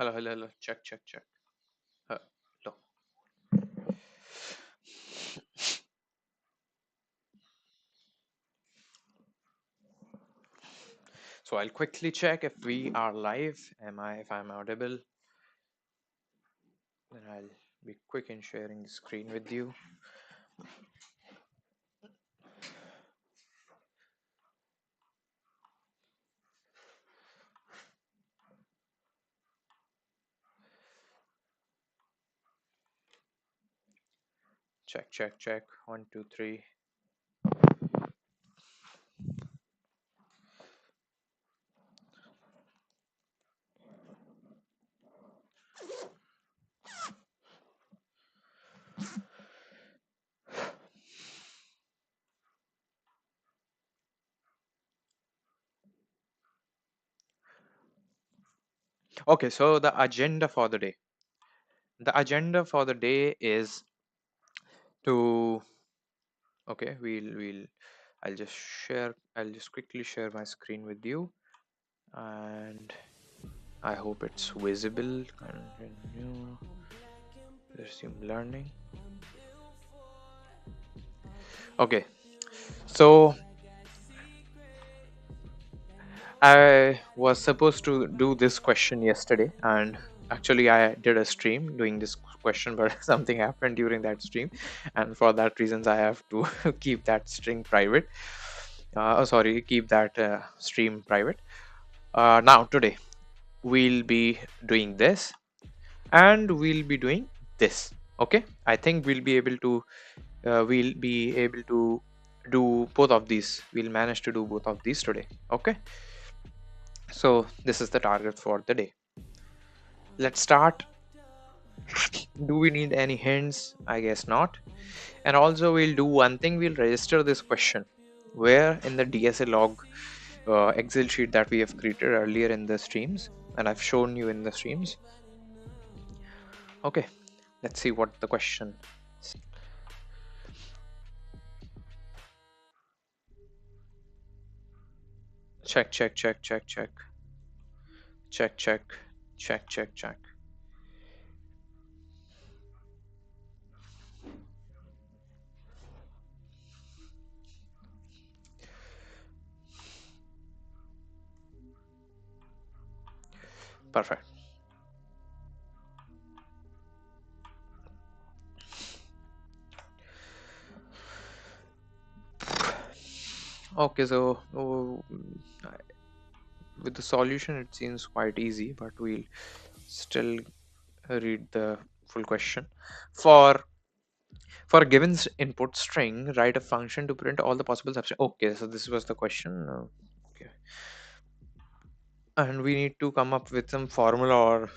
Hello, hello, hello. Check, check, check. Hello. So I'll quickly check if we are live. If I'm audible, then I'll be quick in sharing the screen with you. Check, check, check. 1, 2, 3. Okay, so the agenda for the day. The agenda for the day is to I'll just quickly share my screen with you, and I hope it's visible. Continue. Resume learning. Okay, so I was supposed to do this question yesterday, and actually I did a stream doing this question, but something happened during that stream, and for that reasons I have to keep that string private. Keep that stream private. Now today we'll be doing this, and we'll be doing this. Okay, I think we'll be able to do both of these. We'll manage to do both of these today. Okay. So this is the target for the day. Let's start. Do we need any hints? I guess not. And also we'll do one thing. We'll register this question where in the DSA log Excel sheet that we have created earlier in the streams, and I've shown you in the streams. Okay, let's see what the question. Check, check, check, check, check. Check, check, check, check, check. Perfect. Okay, so with the solution it seems quite easy, but we'll still read the full question. For a given input string, write a function to print all the possible substrings. Okay, so this was the question. Okay, and we need to come up with some formula or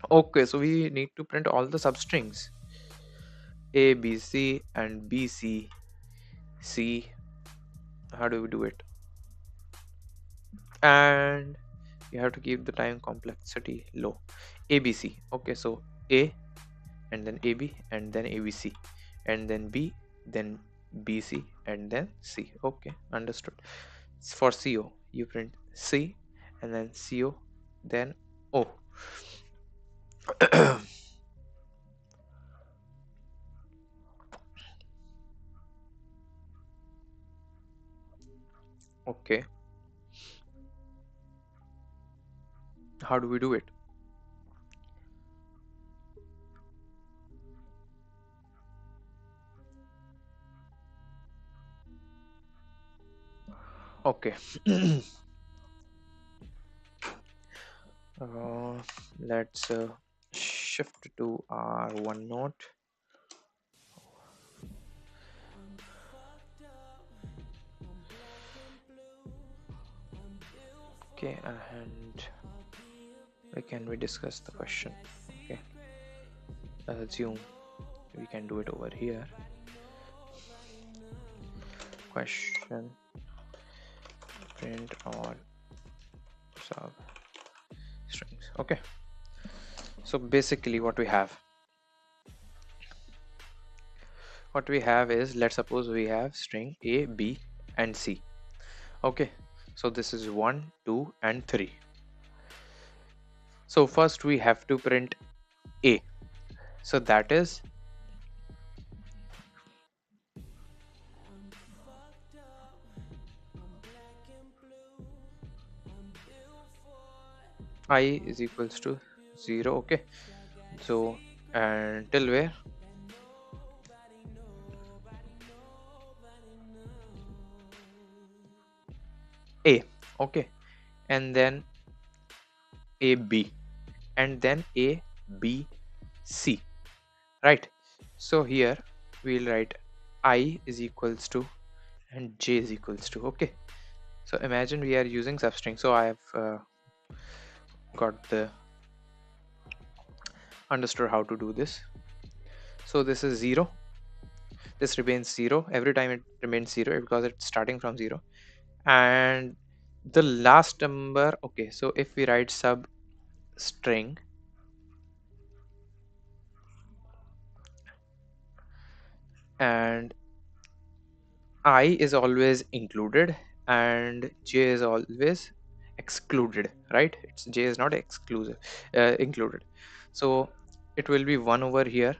okay, so we need to print all the substrings A, B, C, and B, C, C. How do we do it? And you have to keep the time complexity low. A, B, C. Okay, so A, and then AB, and then ABC, and then B, then BC, and then C. Okay, understood. For CO, you print C, and then CO, then O. Okay, how do we do it? Okay. Let's shift to our OneNote. Okay, and we discuss the question. Okay, let's assume we can do it over here. Question: print all sub strings. Okay, so basically what we have is, let's suppose we have string A, B, and C. Okay, so this is 1, 2, and 3. So first we have to print A. So that is I is equals to 0. Okay. So and till where? A. Okay. And then A B, and then A B C. Right. So here we'll write I is equals to and J is equals to. Okay. So imagine we are using substring. So I have got the understood how to do this. So this is 0. This remains 0. Every time it remains 0 because it's starting from 0. And the last number. Okay. So if we write sub string and I is always included and J is always excluded, right? It's J is not exclusive, included. So it will be 1 over here,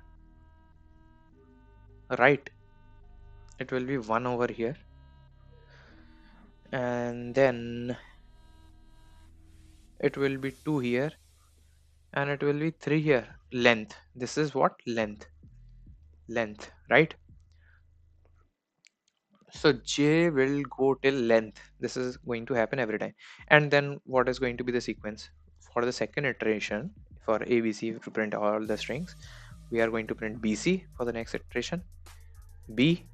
right? It will be 1 over here, and then it will be 2 here, and it will be 3 here. Length. This is what? Length, right? So J will go till length. This is going to happen every time. And then what is going to be the sequence? For the second iteration, for ABC to print all the strings, we are going to print BC for the next iteration, B,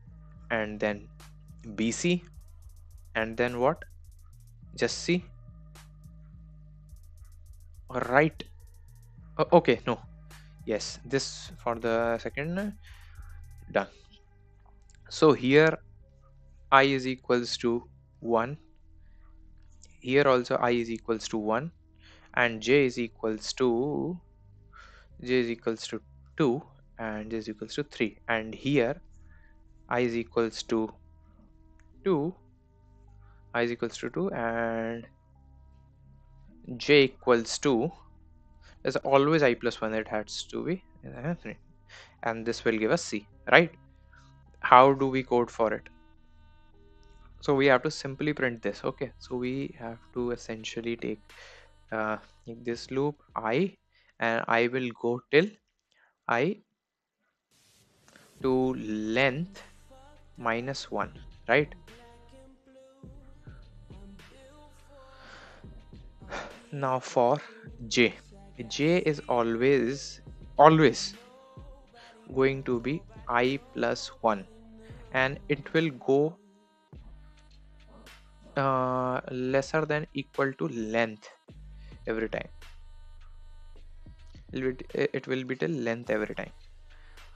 and then BC, and then what? Just C, right? Okay, no. Yes, this for the second, done. So here I is equals to 1. Here also I is equals to 1, and J is equals to 2, and j is equals to 3, and here I is equals to 2, I is equals to 2, and j equals to, there's always I plus 1, it has to be, and this will give us C, right? How do we code for it? So we have to simply print this. Okay, so we have to essentially take this loop I, and I will go till I to length minus 1, right? Now for j, j is always going to be I plus 1, and it will go lesser than equal to length every time. It will be till length every time,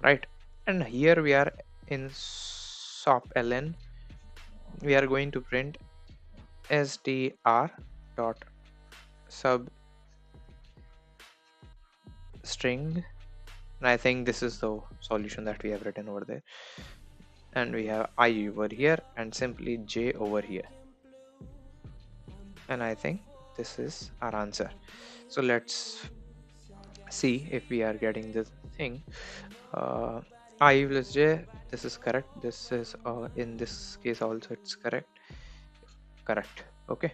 right? And here we are in sop ln, we are going to print str dot sub string, and I think this is the solution that we have written over there, and we have I over here and simply j over here, and I think this is our answer. So let's see if we are getting this thing. uh, I plus j, this is correct. This is in this case also it's correct. Okay,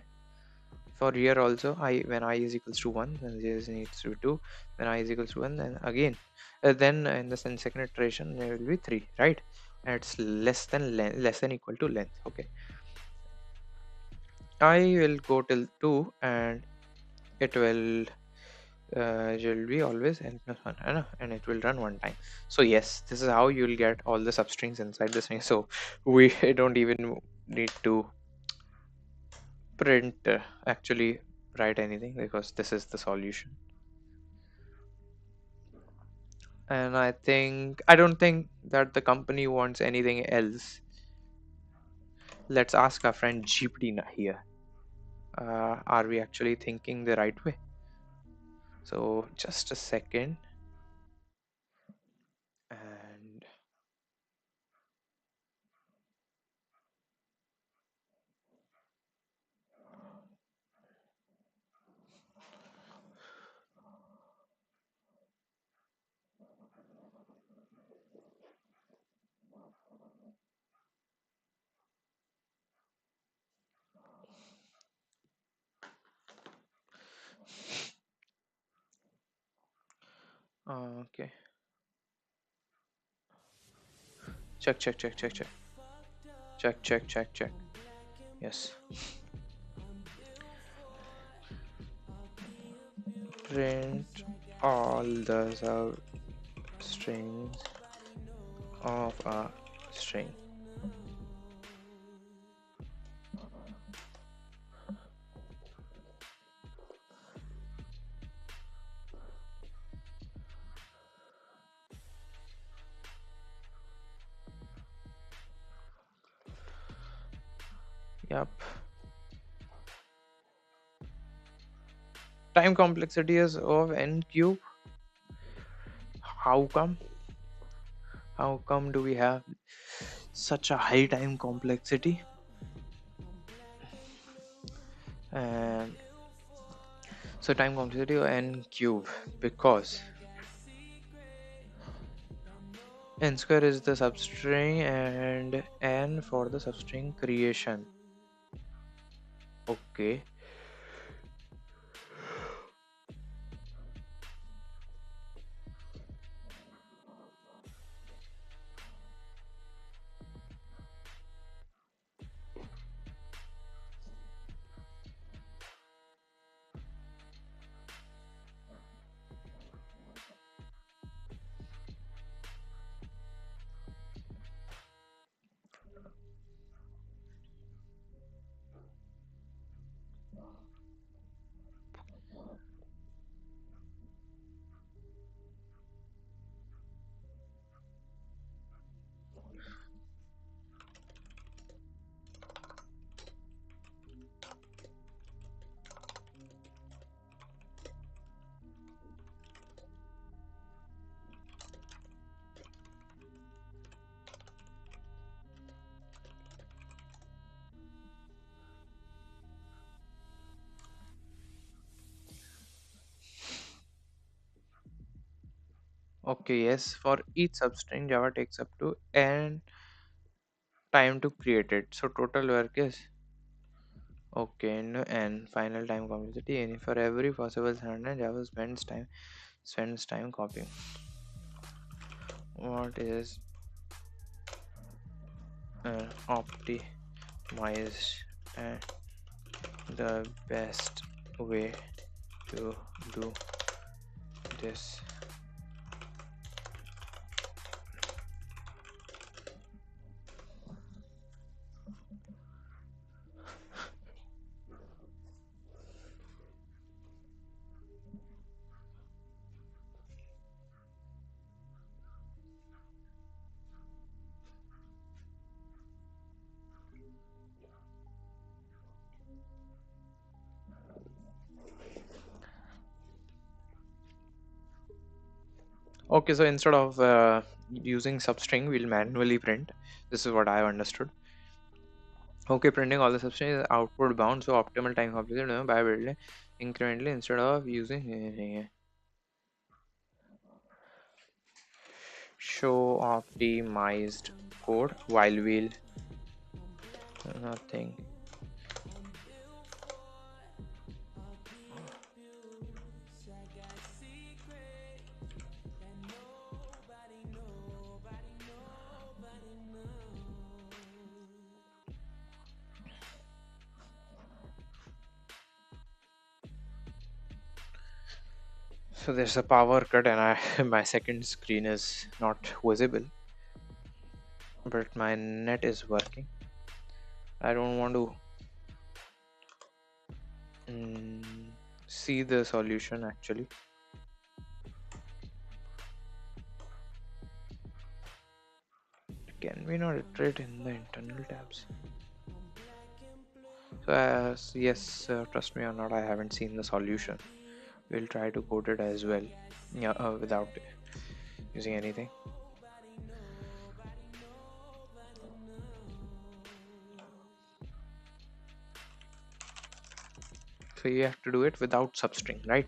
for here also I, when I is equals to 1, then j is needs to be 2, when I is equals to 1, then again then in the second iteration there will be 3, right? And it's less than equal to length. Okay, I will go till 2, and it will be always n plus 1, I know, and it will run one time. So yes, this is how you will get all the substrings inside this thing. So we don't even need to print actually write anything, because this is the solution. And I don't think that the company wants anything else. Let's ask our friend GPT here. Are we actually thinking the right way? So just a second. And Okay. Check, check, check, check, check. Check, check, check, check. Yes. Print all the substrings of a string. Yep. Time complexity is of n cube. How come? How come do we have such a high time complexity? And so time complexity of n cube, because n square is the substring and n for the substring creation. Okay. Okay, yes. For each substring, Java takes up to n time to create it. So total work is okay, no, and final time complexity. And for every possible scenario, Java spends time copying. What is optimized and the best way to do this? Okay, so instead of using substring, we'll manually print. This is what I have understood. Okay, printing all the substring is output bound, so optimal time complexity by building incrementally instead of using show optimized code while we'll nothing. So there's a power cut and my second screen is not visible, but my net is working. I don't want to see the solution actually. Can we not iterate in the internal tabs? So yes, trust me or not, I haven't seen the solution. We'll try to code it as well, yeah, without using anything. So you have to do it without substring, right?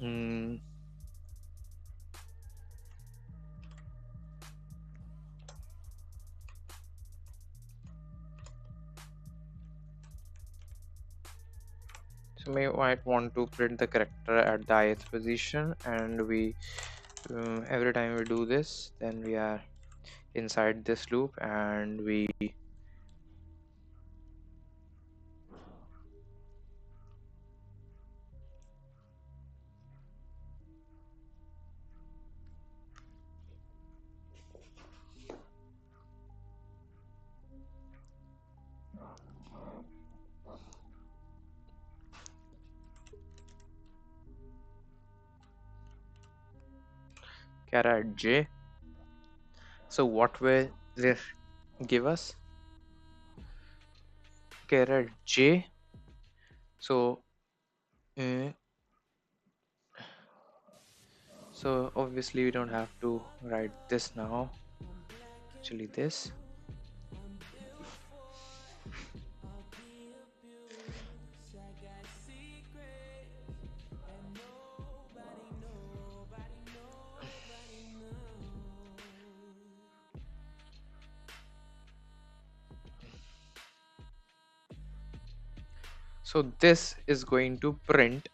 Mm, so we might want to print the character at the ith position, and we every time we do this, then we are inside this loop, and we char at j. So what will this give us? Char at j. So uh, so obviously we don't have to write this now, actually this. So this is going to print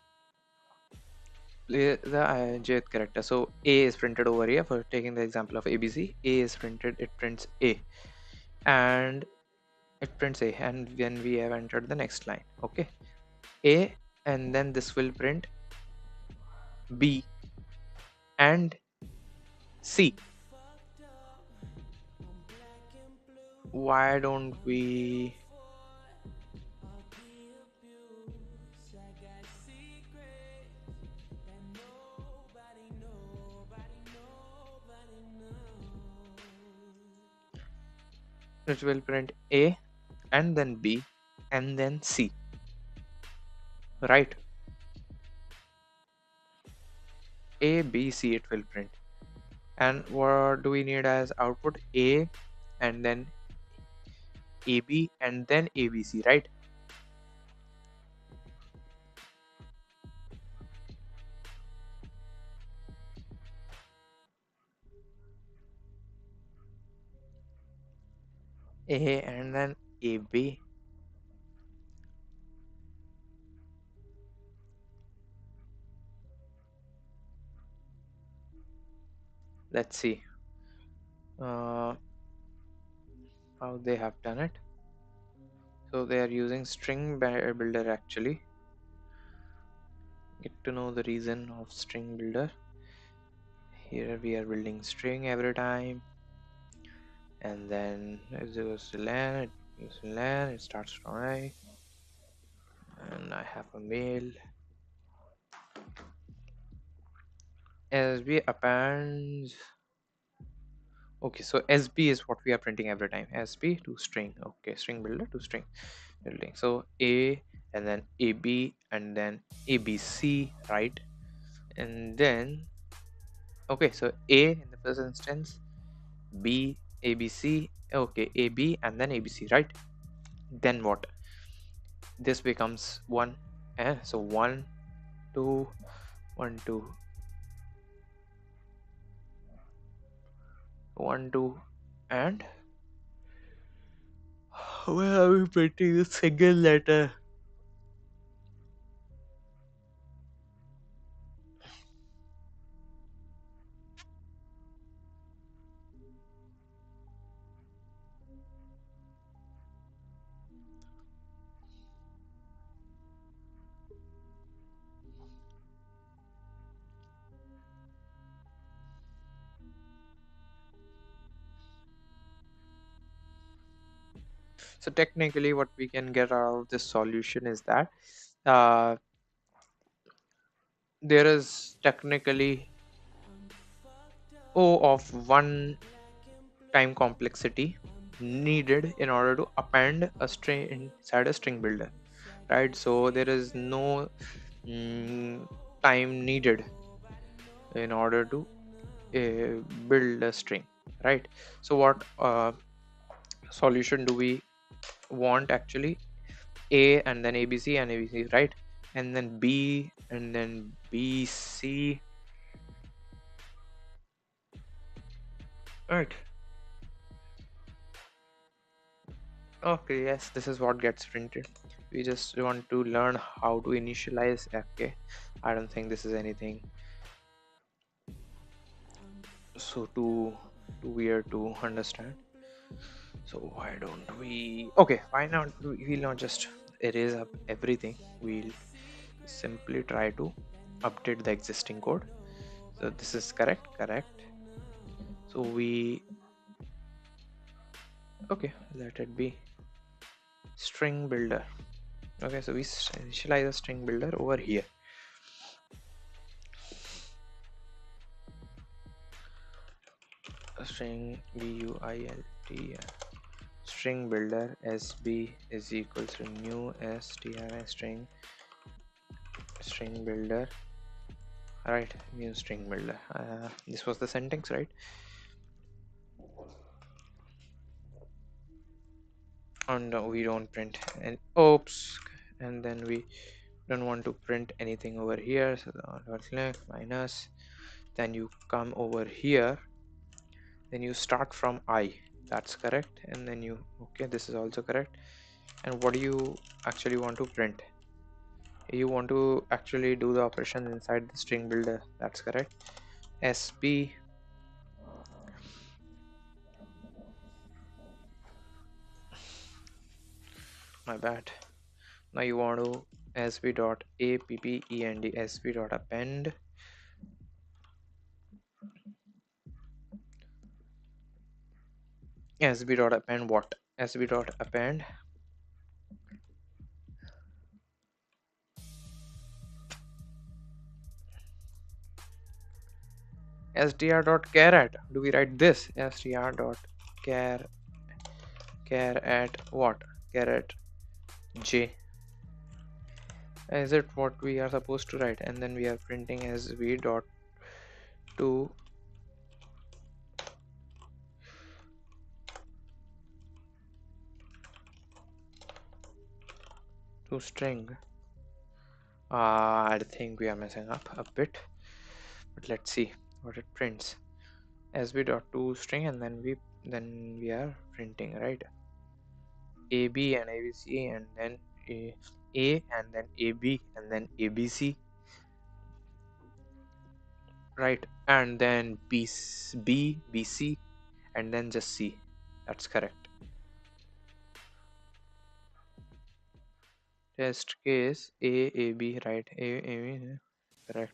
the jth character. So a is printed over here. For taking the example of abc, a is printed, it prints a, and it prints a, and then we have entered the next line. Okay, a, and then this will print b and c. Why don't we it will print a and then b and then c, right? A b c it will print. And what do we need as output? A and then AB and then ABC, right? A and then AB. Let's see uh, how they have done it. So they are using string builder actually. Get to know the reason of string builder. Here we are building string every time, and then as it goes to len, it starts from I, and I have a mail. SB appends. Okay, so SB is what we are printing every time. SB to string. Okay, string builder to string building. So A and then AB and then ABC, right? And then okay, so A in the first instance, B, ABC, okay, AB and then ABC, right? Then what? This becomes one, and so 1, 2, 1, 2, 1, 2, and where are we printing a single letter? So technically what we can get out of this solution is that uh, there is technically O of one time complexity needed in order to append a string inside a string builder, right? So there is no time needed in order to build a string, right? So what solution do we want actually? A and then ABC and ABC, right? and then B, and then BC. Right. Okay, yes, this is what gets printed. We just want to learn how to initialize. Okay, I don't think this is anything so too weird to understand. So why don't we? Okay, why not? We'll not just erase up everything. We'll simply try to update the existing code. So this is correct, correct. So we, okay, let it be string builder. Okay, so we initialize a string builder over here. String build string builder sb is equals to new string builder, right? New string builder. This was the sentence, right? And we don't print, and oops, and then we don't want to print anything over here, so the click minus, then you come over here, then you start from I, that's correct, and then you, okay, this is also correct. And what do you actually want to print? You want to actually do the operation inside the string builder, that's correct. sb, my bad. Now you want to sb dot append, sb dot append, sb dot append what? Sb dot append str dot char at. Do we write this? Str dot char at what? Char at j. Is it what we are supposed to write? And then we are printing sb dot to string. I think we are messing up a bit, but let's see what it prints. Sb dot to string, and then we are printing, right? AB and ABC, and then A and then AB and then ABC, right? And then BC and then just C. That's correct. Test case AB, right? AB, correct.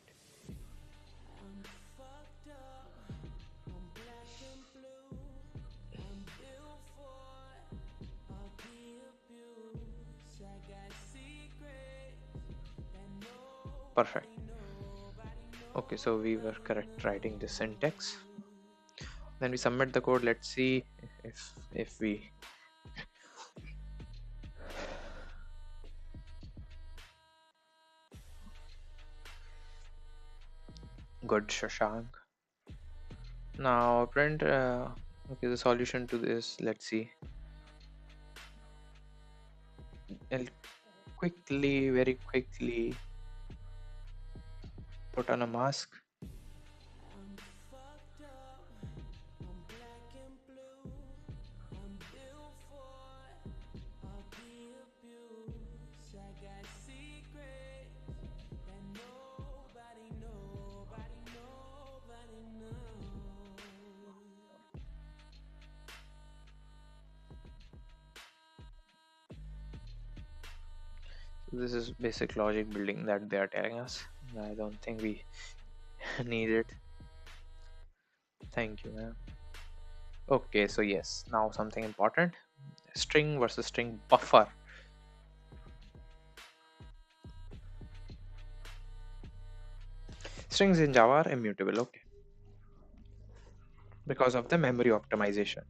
Perfect. Okay, so we were correct writing the syntax. Then we submit the code. Let's see if we good, Shashank. Now print okay, the solution to this, let's see. I'll very quickly put on a mask. This is basic logic building that they are telling us. I don't think we need it. Thank you, man. Okay, so yes, now something important. String versus string buffer. Strings in Java are immutable, okay, because of the memory optimization.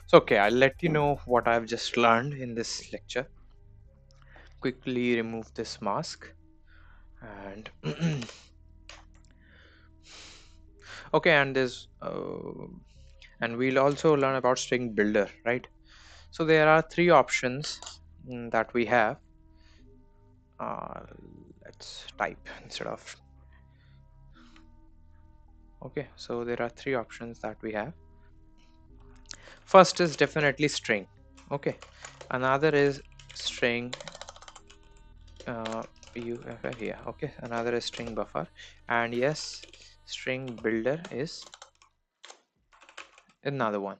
So okay, I'll let you know what I've just learned in this lecture. Quickly remove this mask and okay, and this and we'll also learn about string builder, right? So there are three options that we have. uh, let's type instead of. Okay, so there are three options that we have. First is definitely string. Okay, another is string buffer here. Okay, another is string buffer, and yes, string builder is another one.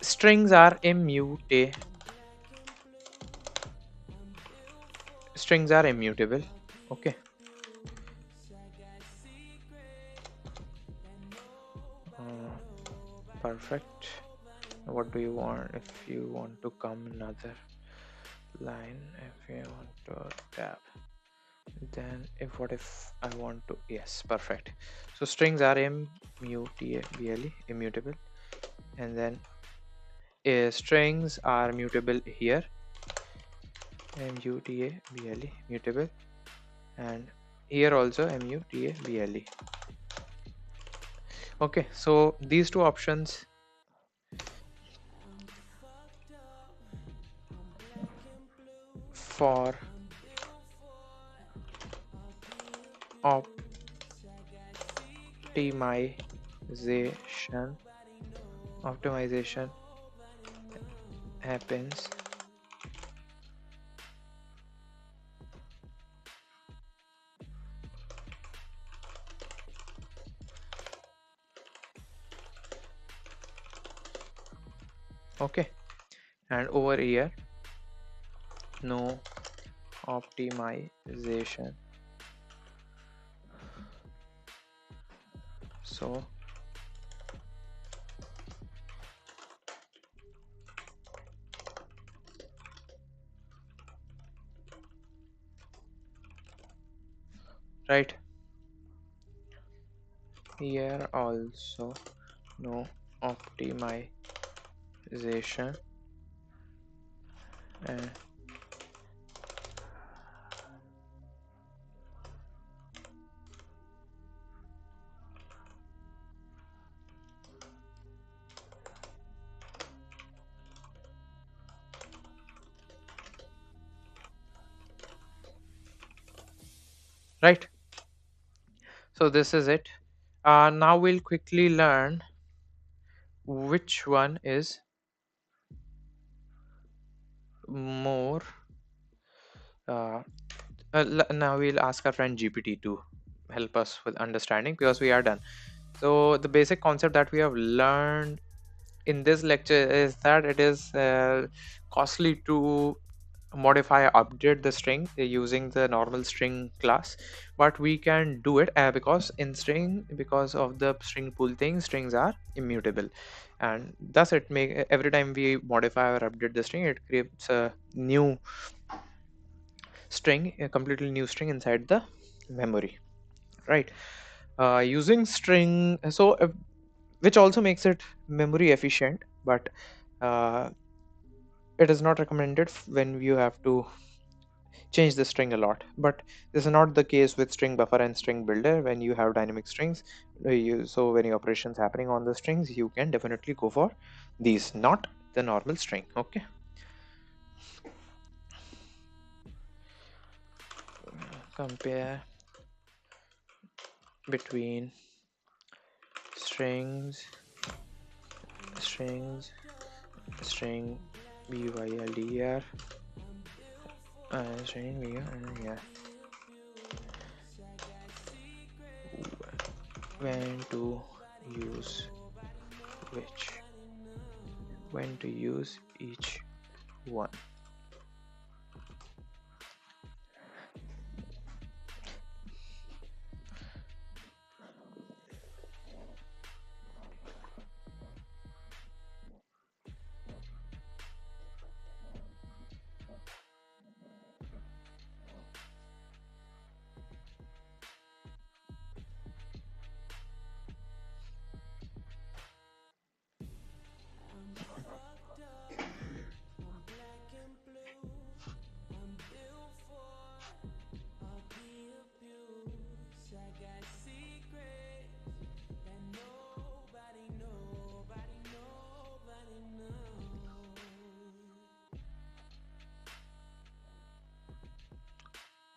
Strings are immutable. Strings are immutable. Okay. Perfect. What do you want? If you want to come another line, if you want to tab, then if I want to, yes, perfect. So strings are immutable, and then strings are mutable here, mutable, mutable, and here also mutable. Okay, so these two options for optimization optimization happens okay, and over here no optimization. So right here also no optimization, and right. So this is it. Now we'll quickly learn which one is more. Uh, Now we'll ask our friend GPT to help us with understanding because we are done. So the basic concept that we have learned in this lecture is that it is costly to modify or update the string using the normal string class, but we can do it because of the string pool thing. Strings are immutable, and thus it make every time we modify or update the string, it creates a new string, a completely new string inside the memory, right? Using string, which also makes it memory efficient, but uh, it is not recommended when you have to change the string a lot. But this is not the case with string buffer and string builder. When you have dynamic strings, so many operations happening on the strings, you can definitely go for these, not the normal string. Okay, compare between strings strings string byldr string byldr, when to use which, when to use each one.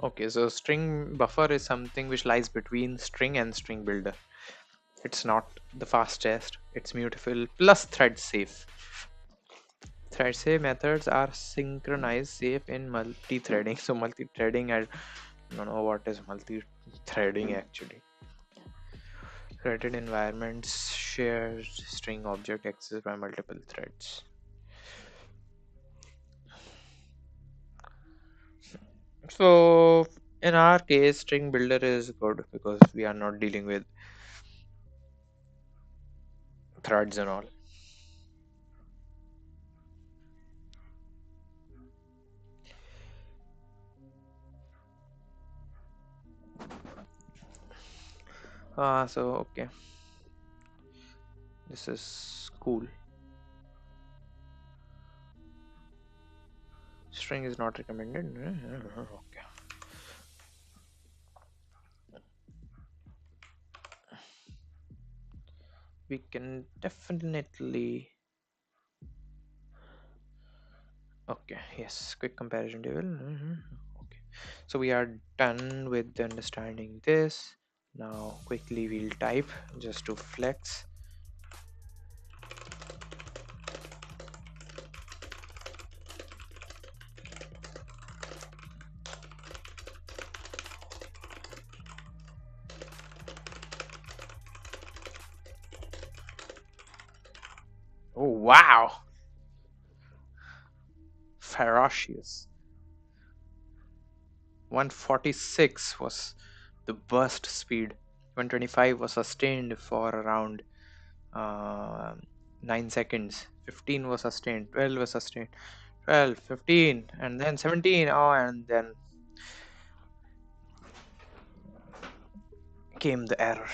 Okay, so string buffer is something which lies between string and string builder. It's not the fastest, it's mutable plus thread safe. Thread safe methods are synchronized safe in multi-threading. So multi-threading, I don't know what is multi-threading actually. Threaded environments share string object accessed by multiple threads. So in our case, string builder is good because we are not dealing with threads and all. So okay, this is cool. String is not recommended. Okay. We can definitely. Okay, yes, quick comparison table. Okay, so we are done with understanding this. Now quickly we'll type just to flex. Oh wow, ferocious. 146 was the burst speed. 125 was sustained for around uh, 9 seconds. 15 was sustained. 12 was sustained. 12, 15, and then 17. Oh, and then came the error.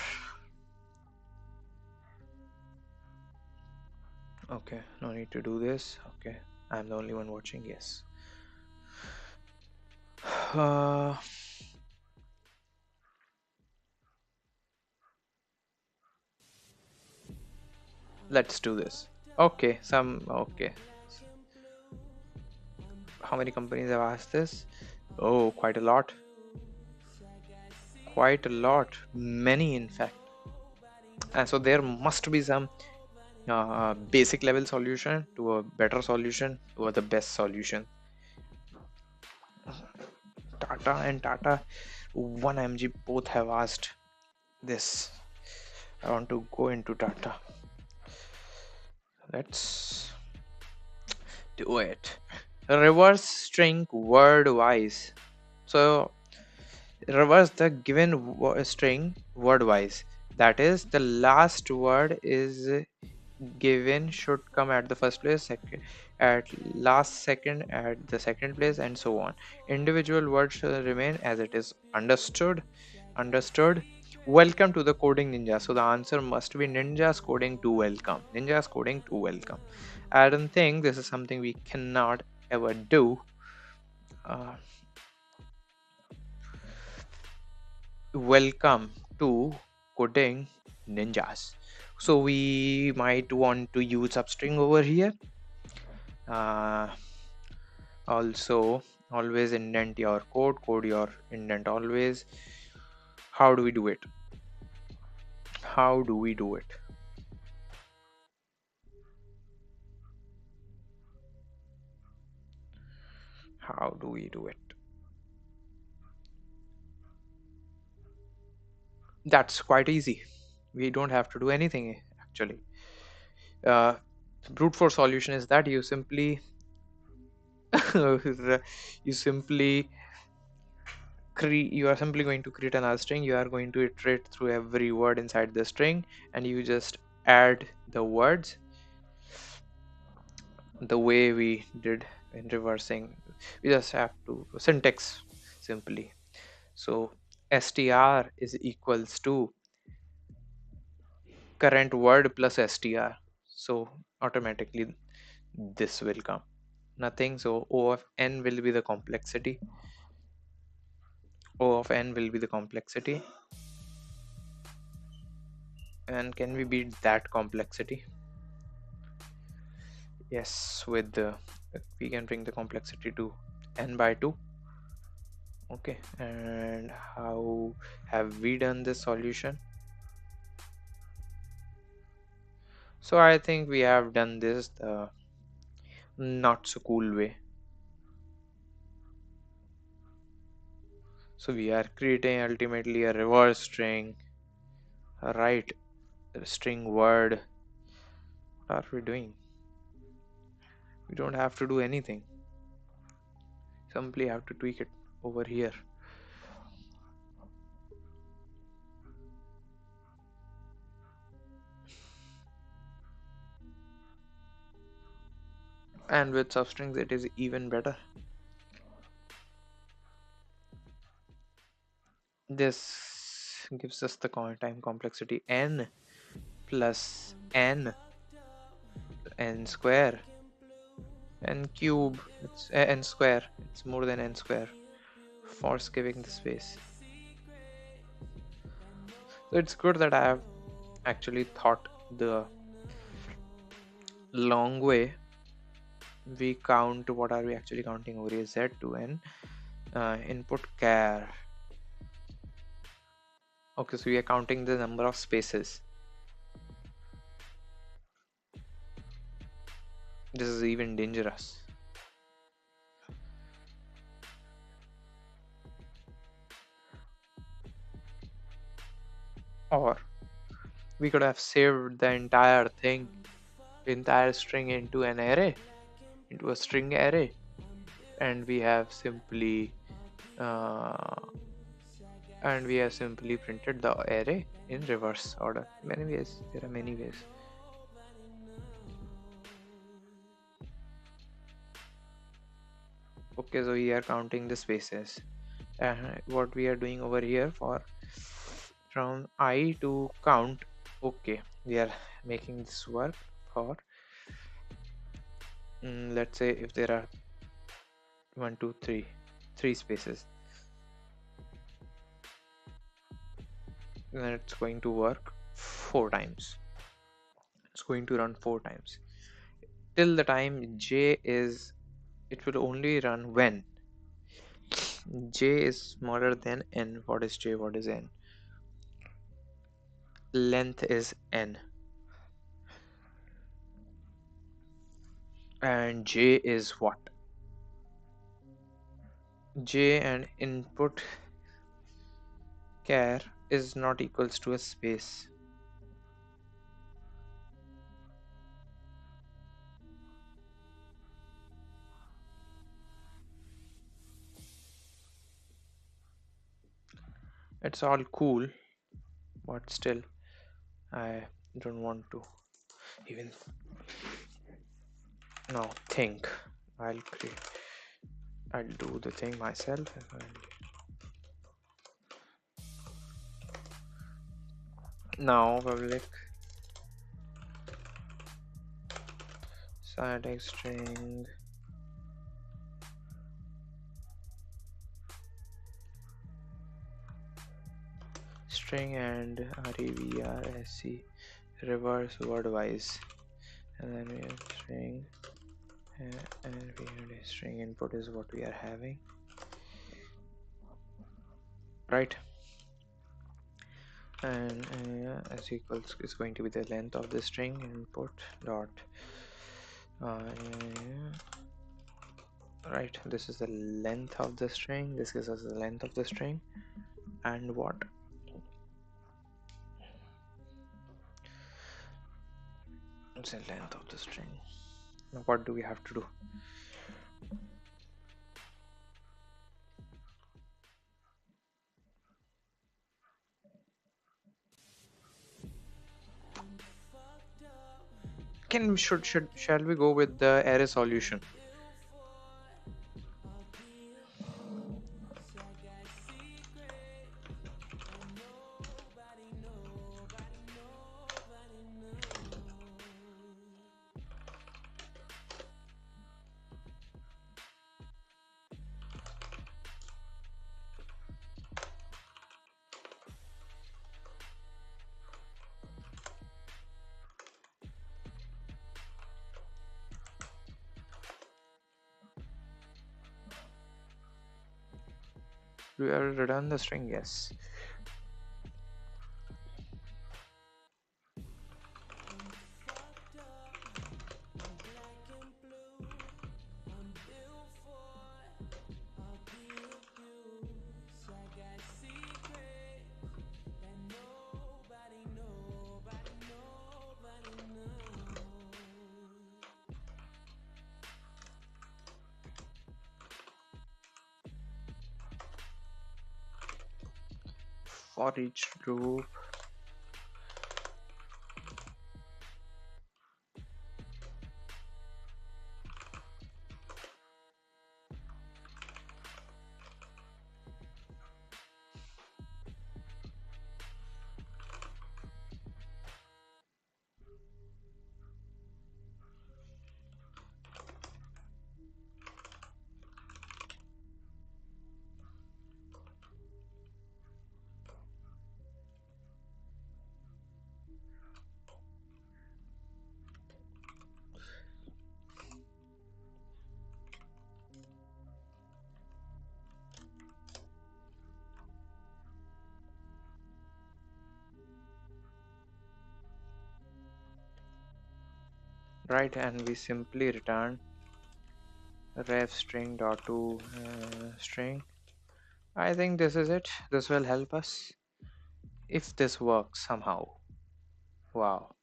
Okay, no need to do this. Okay, I'm the only one watching. Yes. Uh, let's do this. Okay, okay. How many companies have asked this? Oh, quite a lot. Quite a lot. Many, in fact. And so there must be some basic level solution to a better solution to the best solution. Tata and Tata 1mg both have asked this. I want to go into Tata. Let's do it. Reverse string word wise. So reverse the given string word wise. That is, the last word is given should come at the first place, second at last, second at the second place, and so on. Individual words shall remain as it is. Understood. Welcome to the coding ninja. So the answer must be ninjas coding to welcome. Ninjas coding to welcome. I don't think this is something we cannot ever do. uh, Welcome to coding ninjas. So we might want to use substring over here. uh, Also, always indent your code your indent always. How do we do it? How do we do it? How do we do it? That's quite easy. We don't have to do anything actually. uh, Brute force solution is that you simply you simply you are simply going to create another string. You are going to iterate through every word inside the string, and you just add the words the way we did in reversing. We just have to syntax simply. So str is equals to current word plus str. So automatically this will come. Nothing. So O of n will be the complexity. O of n will be the complexity. And can we beat that complexity? Yes, with the we can bring the complexity to n by 2. Okay, and how have we done this solution? So I think we have done this the not so cool way. So we are creating ultimately a reverse string, a right string word. What are we doing? We don't have to do anything. Simply have to tweak it over here. And with substrings it is even better. This gives us the time complexity n plus n square, n cube, it's n square, it's more than n square, force giving the space. So it's good that I have actually thought the long way. We count, what are we actually counting over here? Z to n input char. Okay, so we are counting the number of spaces. This is even dangerous. Or we could have saved the entire thing, entire string into an array, into a string array, and we have simply uh, printed the array in reverse order. Many ways, there are many ways. Okay, so we are counting the spaces. What we are doing over here for from I to count. Okay, we are making this work for let's say if there are 1 2 3 spaces, then it's going to work 4 times. It's going to run 4 times till the time j is, it will only run when j is smaller than n. What is j? What is n? Length is n, and j is what? J and input char is not equals to a space. It's all cool, but still I don't want to even now think. I'll do the thing myself. Now public static string and revrsc reverse word wise, and then we have string and we have a string input is what we are having, right? And as equals is going to be the length of the string input dot right, this is the length of the string, this gives us the length of the string, and what is the length of the string. Now what do we have to do? Shall we go with the array solution? Do we have to return the string? Yes. For each group. Right, and we simply return ref string dot to string. I think this is it. This will help us if this works somehow. Wow.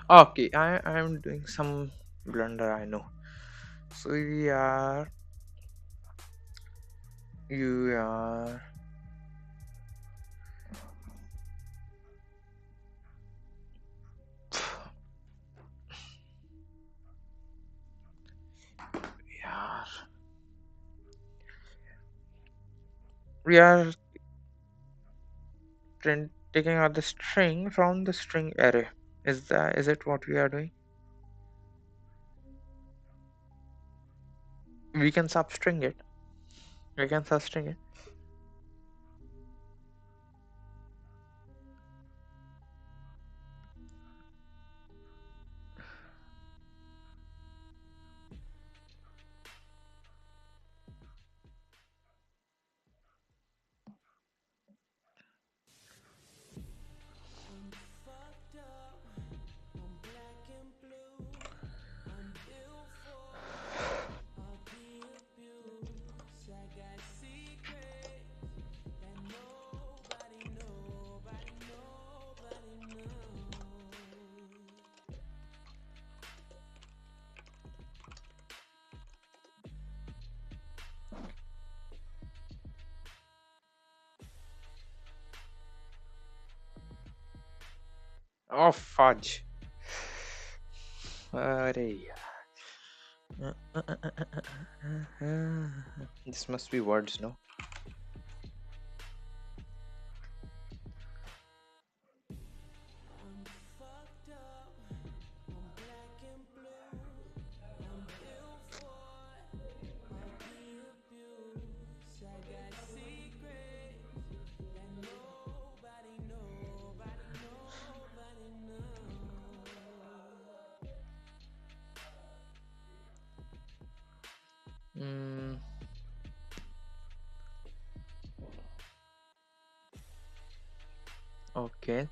Okay, I'm doing some blunder, I know. So you are yeah we are taking out the string from the string array. Is it what we are doing? We can substring it. We can substring it. Oh fudge. अरे this must be words, no? Mm, okay.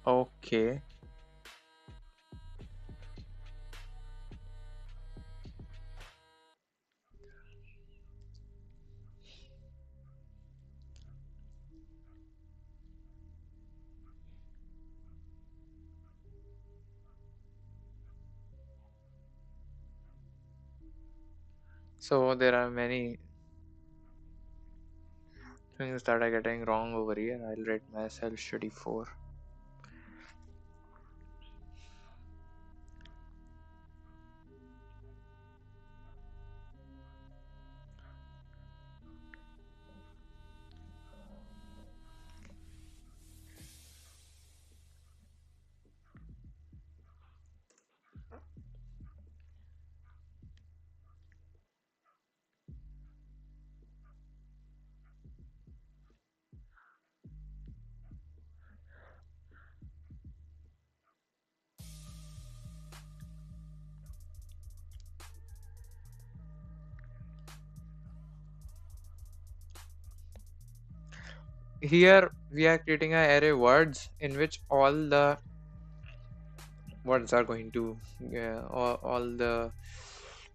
Okay. So there are many things that are getting wrong over here. I'll rate myself study 4. Here we are creating a array words in which all the words are going to, all the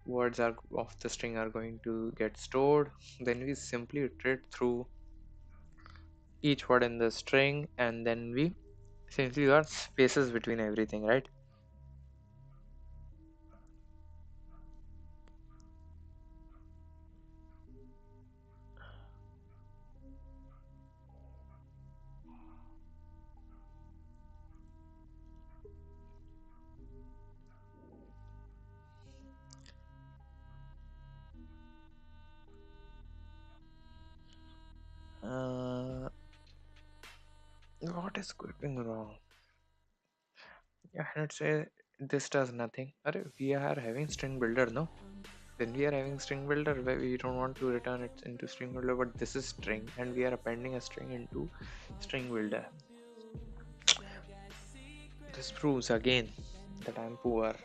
words are of the string are going to get stored. Then we simply iterate through each word in the string, and then we simply got spaces between everything, right? uh, what is going wrong? Yeah, let's say this does nothing. We are having string builder, no? Then we are having string builder where we don't want to return it into string builder, but this is string and we are appending a string into string builder. This proves again that I'm poor.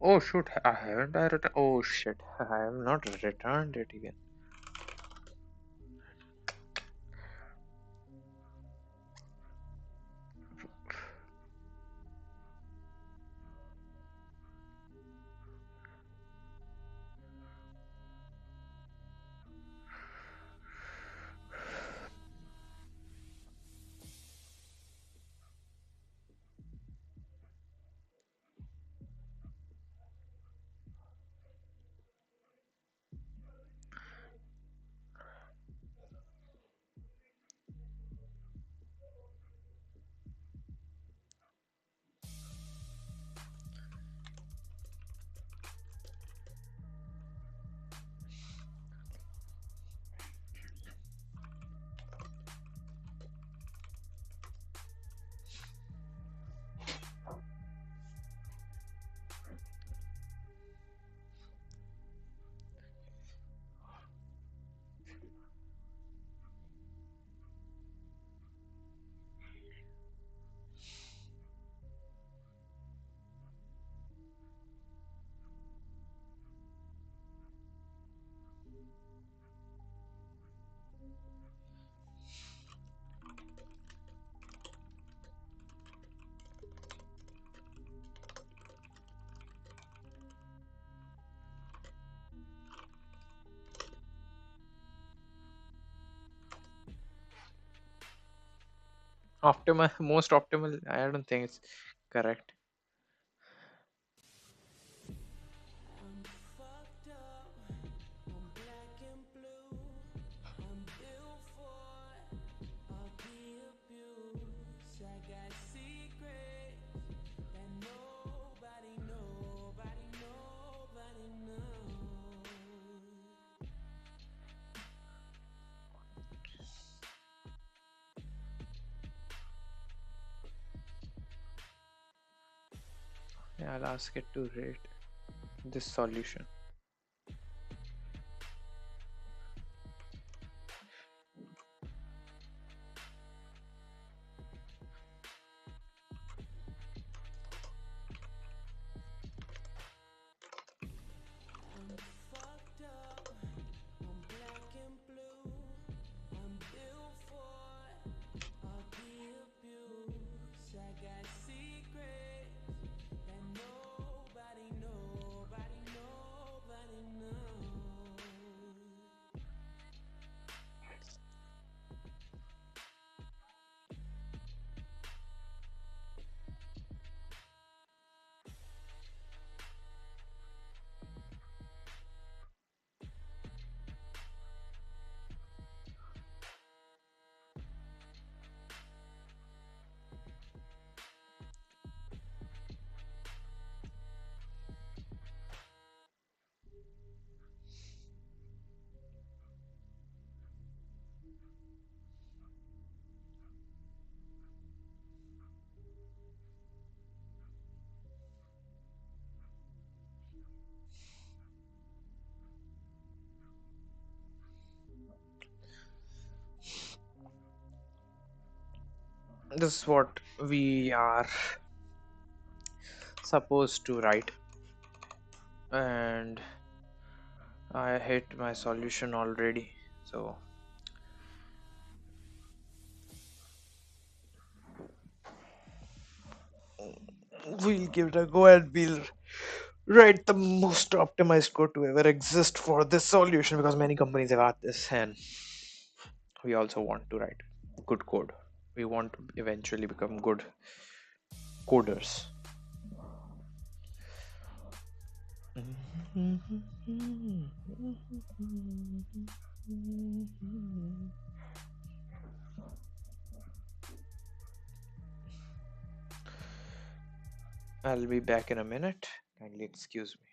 Oh shoot, I haven't I returned. Oh shit, I have not returned it even. Optimal, most optimal. I don't think it's correct. Yeah, I'll ask it to rate this solution. This is what we are supposed to write, and I hit my solution already. So we'll give it a go and we'll write the most optimized code to ever exist for this solution, because many companies have asked this, and we also want to write good code. We want to eventually become good coders. I'll be back in a minute. Kindly excuse me.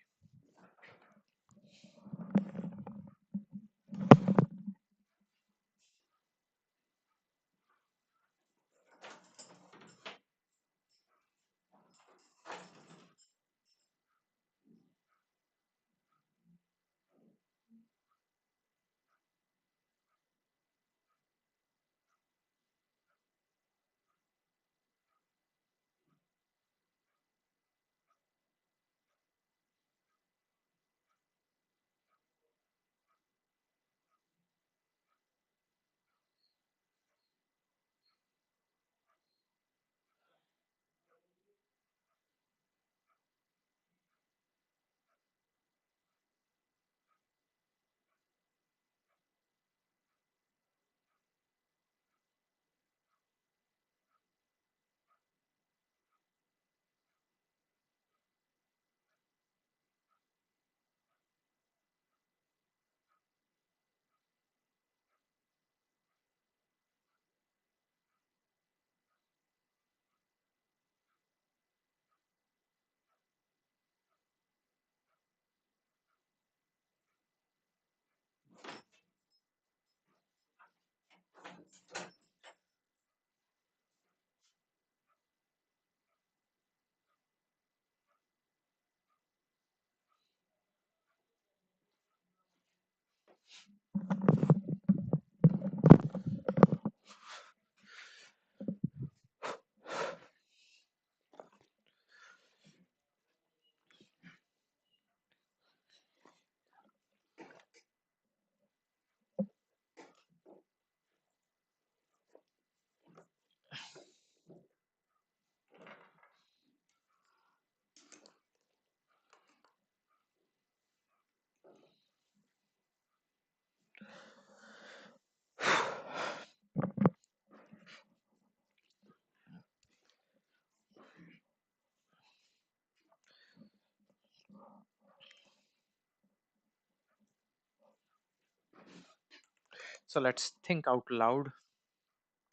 So let's think out loud.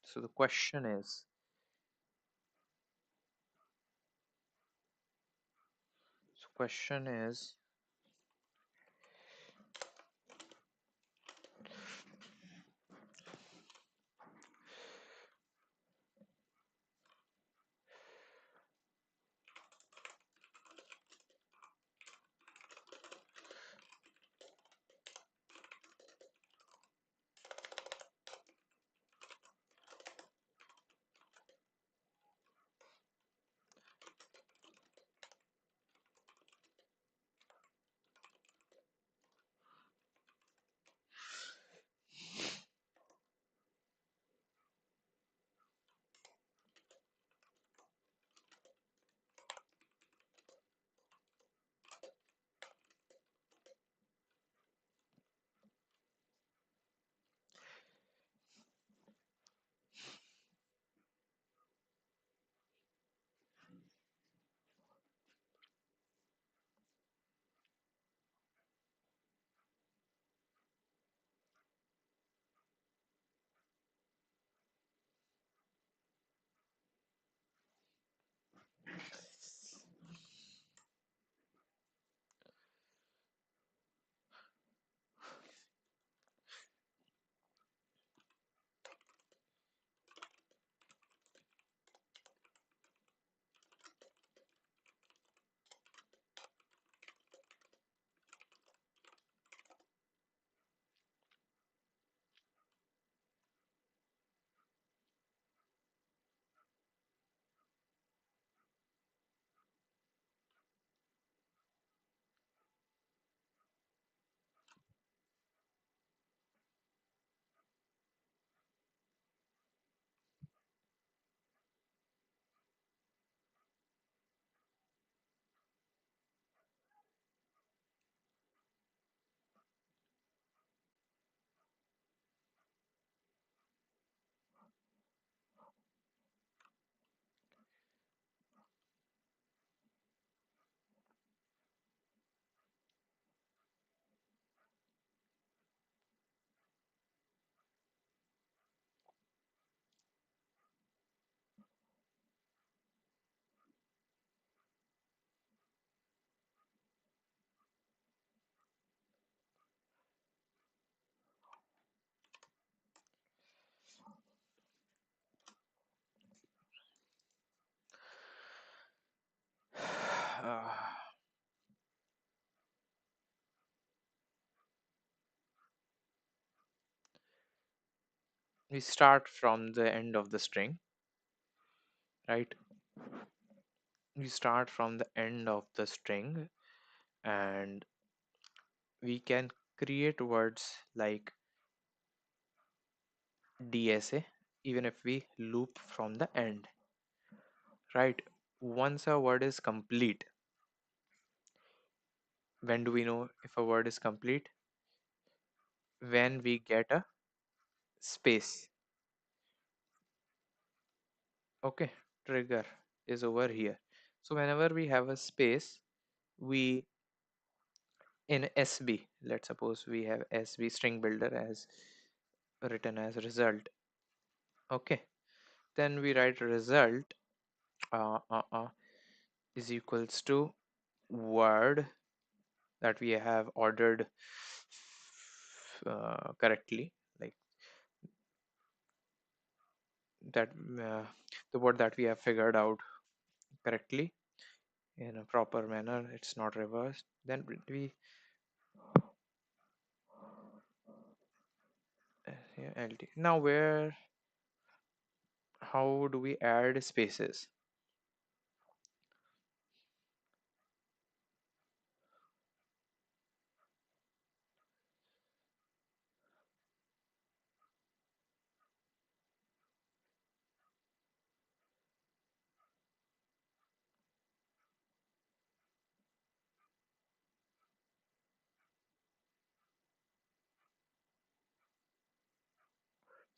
So the question is, we start from the end of the string, right? We start from the end of the string, and we can create words like DSA even if we loop from the end, right? Once a word is complete, when do we know if a word is complete? When we get a space. Okay, trigger is over here. So whenever we have a space, we in SB, let's suppose we have SB string builder as written as result. Okay, then we write result uh, uh, uh, is equals to word that we have ordered correctly, like that the word that we have figured out correctly in a proper manner, it's not reversed, then we yeah, LT. Now where, how do we add spaces?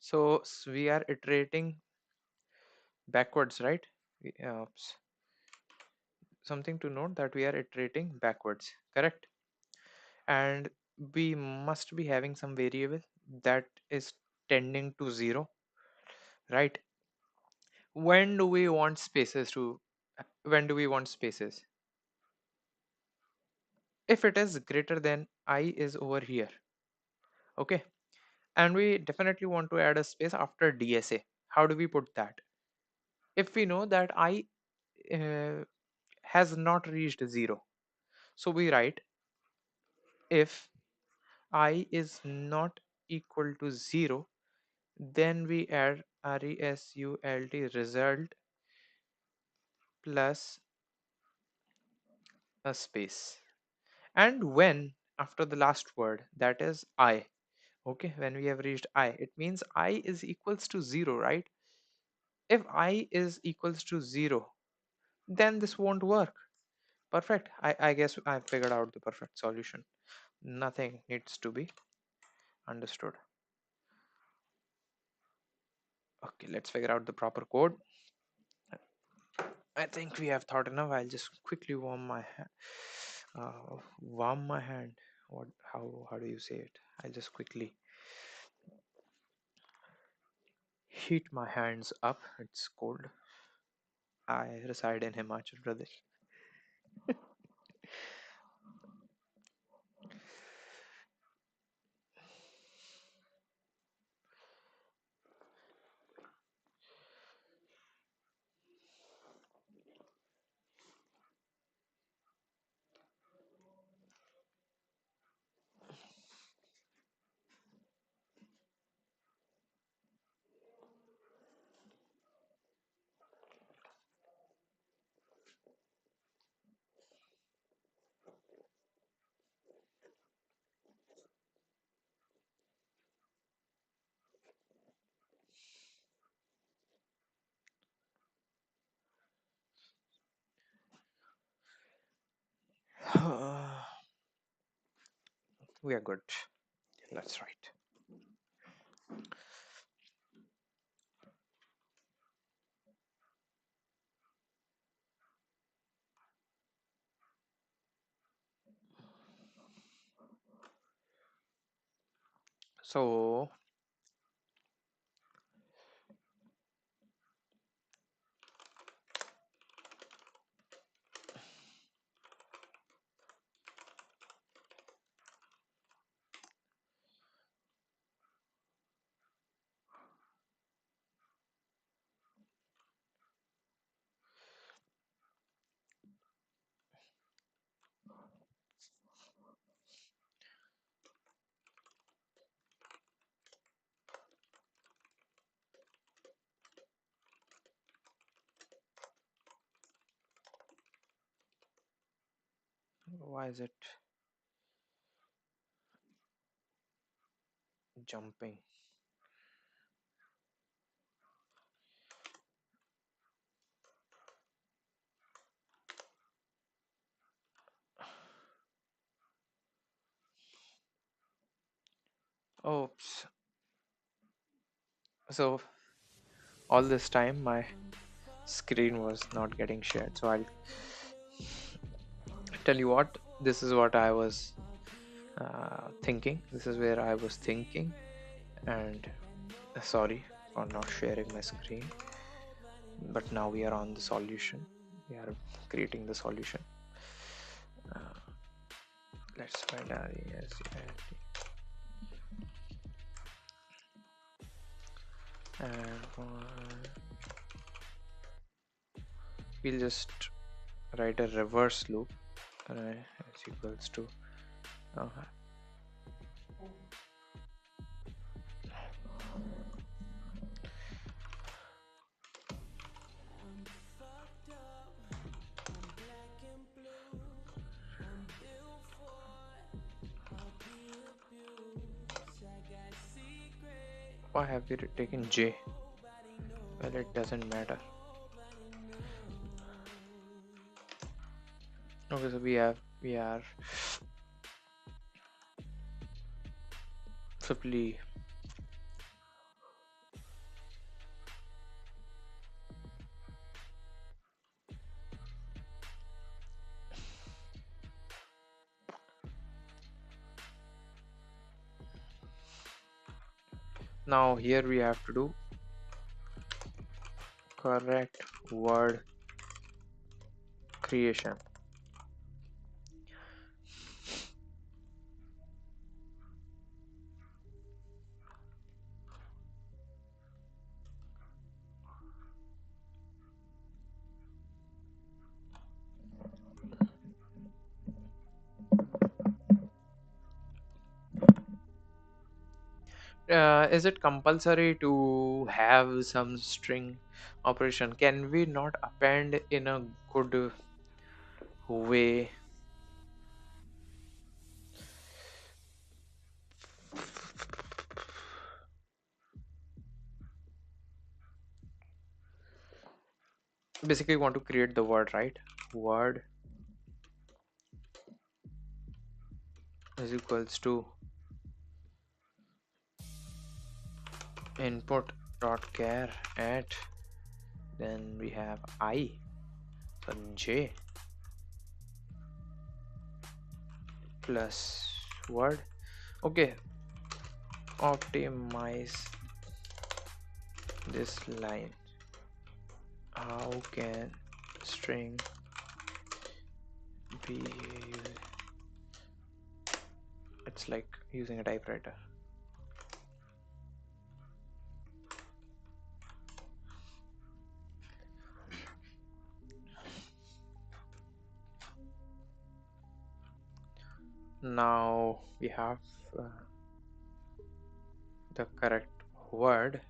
So we are iterating backwards, right? Something to note that we are iterating backwards, correct? And we must be having some variable that is tending to zero, right? When do we want spaces to, when do we want spaces? If it is greater than I is over here, okay? And we definitely want to add a space after DSA. How do we put that? If we know that I uh, has not reached zero, so we write if I is not equal to zero, then we add result plus a space. And when after the last word, that is I, okay, when we have reached I, it means I is equals to zero, right? If I is equals to zero, then this won't work. Perfect. I guess I figured out the perfect solution. Nothing needs to be understood. Okay, let's figure out the proper code. I think we have thought enough. I'll just quickly warm my warm my hand. What? How do you say it? I'll just quickly heat my hands up. It's cold. I reside in Himachal Pradesh. We are good. Let's write. So jumping. Oops. So all this time my screen was not getting shared. So I'll tell you what. This is what I was thinking. This is where I was thinking, and sorry for not sharing my screen. But now we are on the solution. We are creating the solution. Uh, let's find our and we'll just write a reverse loop is equals to uh, why have we taken J? Well, it doesn't matter. Okay, so we are simply now here we have to do correct word creation. Is it compulsory to have some string operation? Can we not append in a good way? Basically, we want to create the word, right? Word is equals to input dot char at, then we have I, so J plus word. Okay, optimize this line. How can string be used? It's like using a typewriter. Now we have the correct word.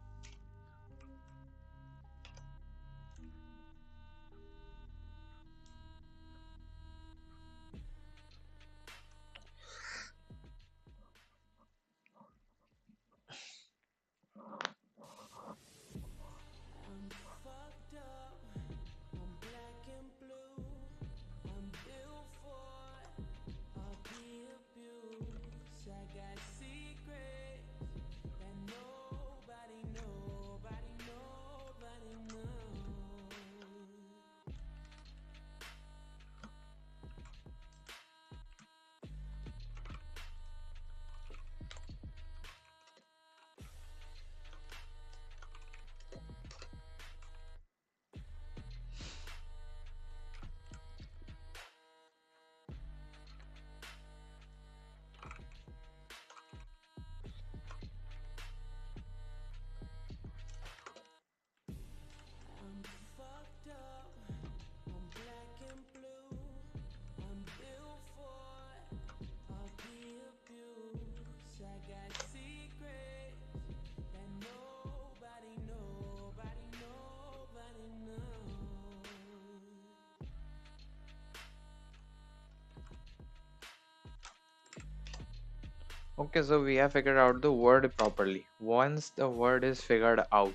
Okay, so we have figured out the word properly. Once the word is figured out,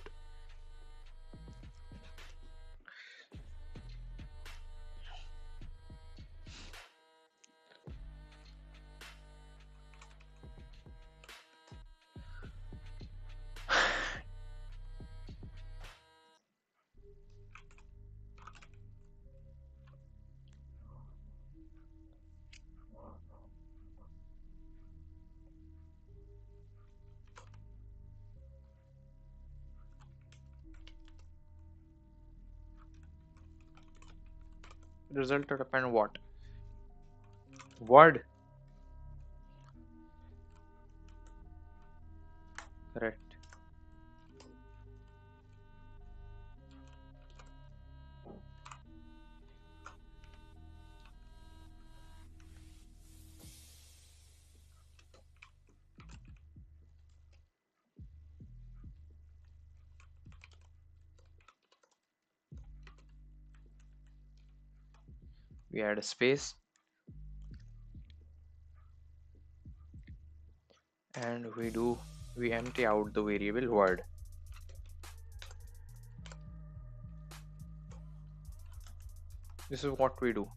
result will depend what? Word. Correct. We add a space and we empty out the variable word. This is what we do.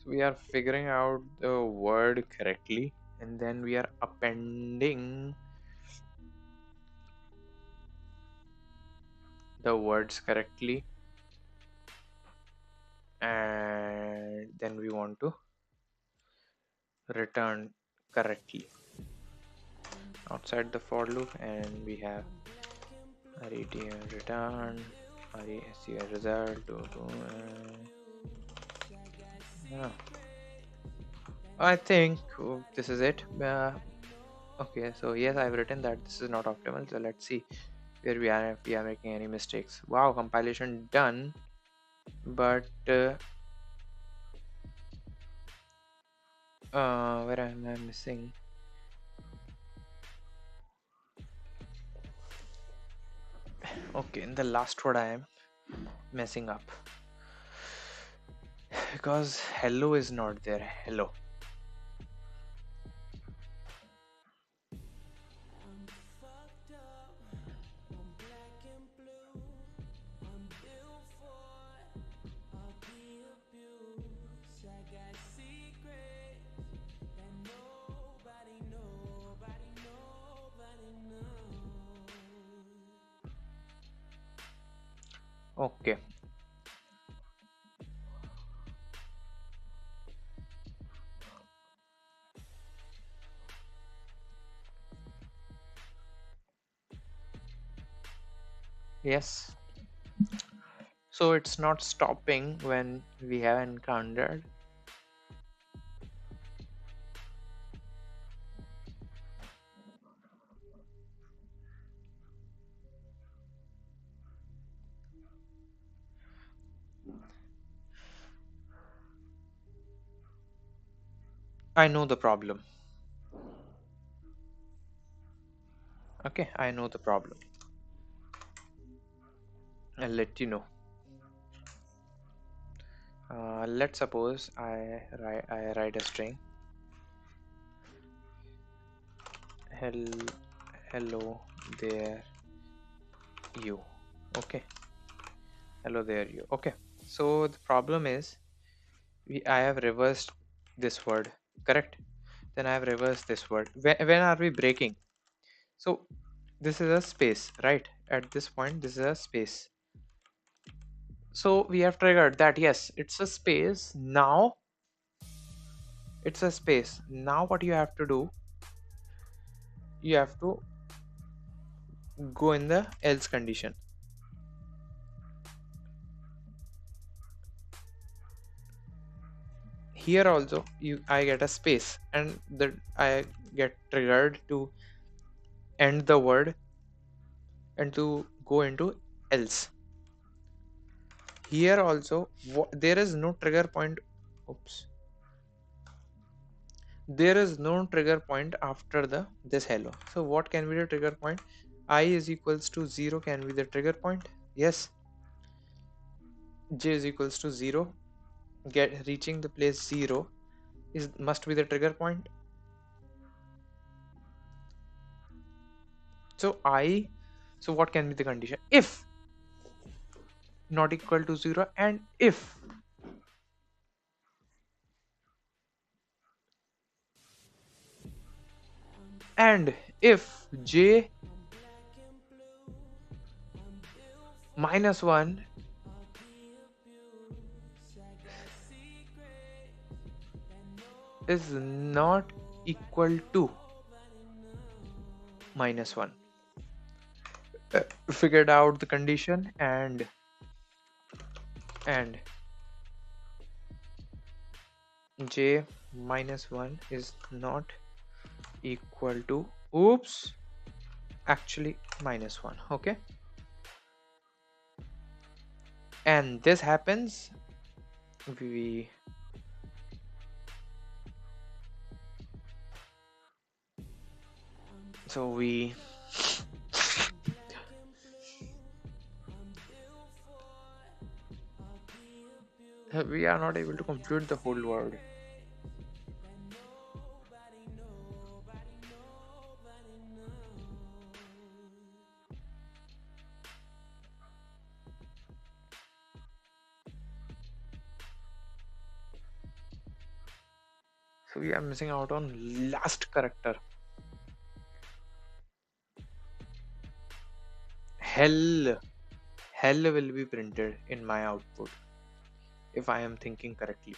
So we are figuring out the word correctly, and then we are appending the words correctly, and then we want to return correctly outside the for loop, and we have return result yeah. I think this is it. Okay, so yes, I've written that this is not optimal. So let's see where we are, if we are making any mistakes. Wow, compilation done, but where am I missing? Okay, in the last word I am messing up because hello is not there. Hello. Okay. Yes. So it's not stopping when we have encountered. I know the problem. Okay, I know the problem. I'll let you know. Let's suppose I write a string. Hello there you. Okay. Hello there you. Okay. So the problem is I have reversed this word. Correct. Then I have reversed this word. When are we breaking? So this is a space, right? At this point, this is a space. So we have triggered that. Yes, it's a space. Now it's a space. Now what you have to do, you have to go in the else condition. Here also I get a space, and that I get triggered to end the word and to go into else. Here also there is no trigger point. Oops. There is no trigger point after the this hello. So what can be the trigger point? I is equals to 0 can be the trigger point. Yes. J is equals to 0. Get reaching the place 0 is must be the trigger point. So so what can be the condition? If not equal to 0, and if j minus 1 is not equal to minus 1. Figured out the condition, and j minus 1 is not equal to, oops, actually minus 1. Okay, and this happens, we so we are not able to compute the whole word. So we are missing out on last character. Hell will be printed in my output if I am thinking correctly.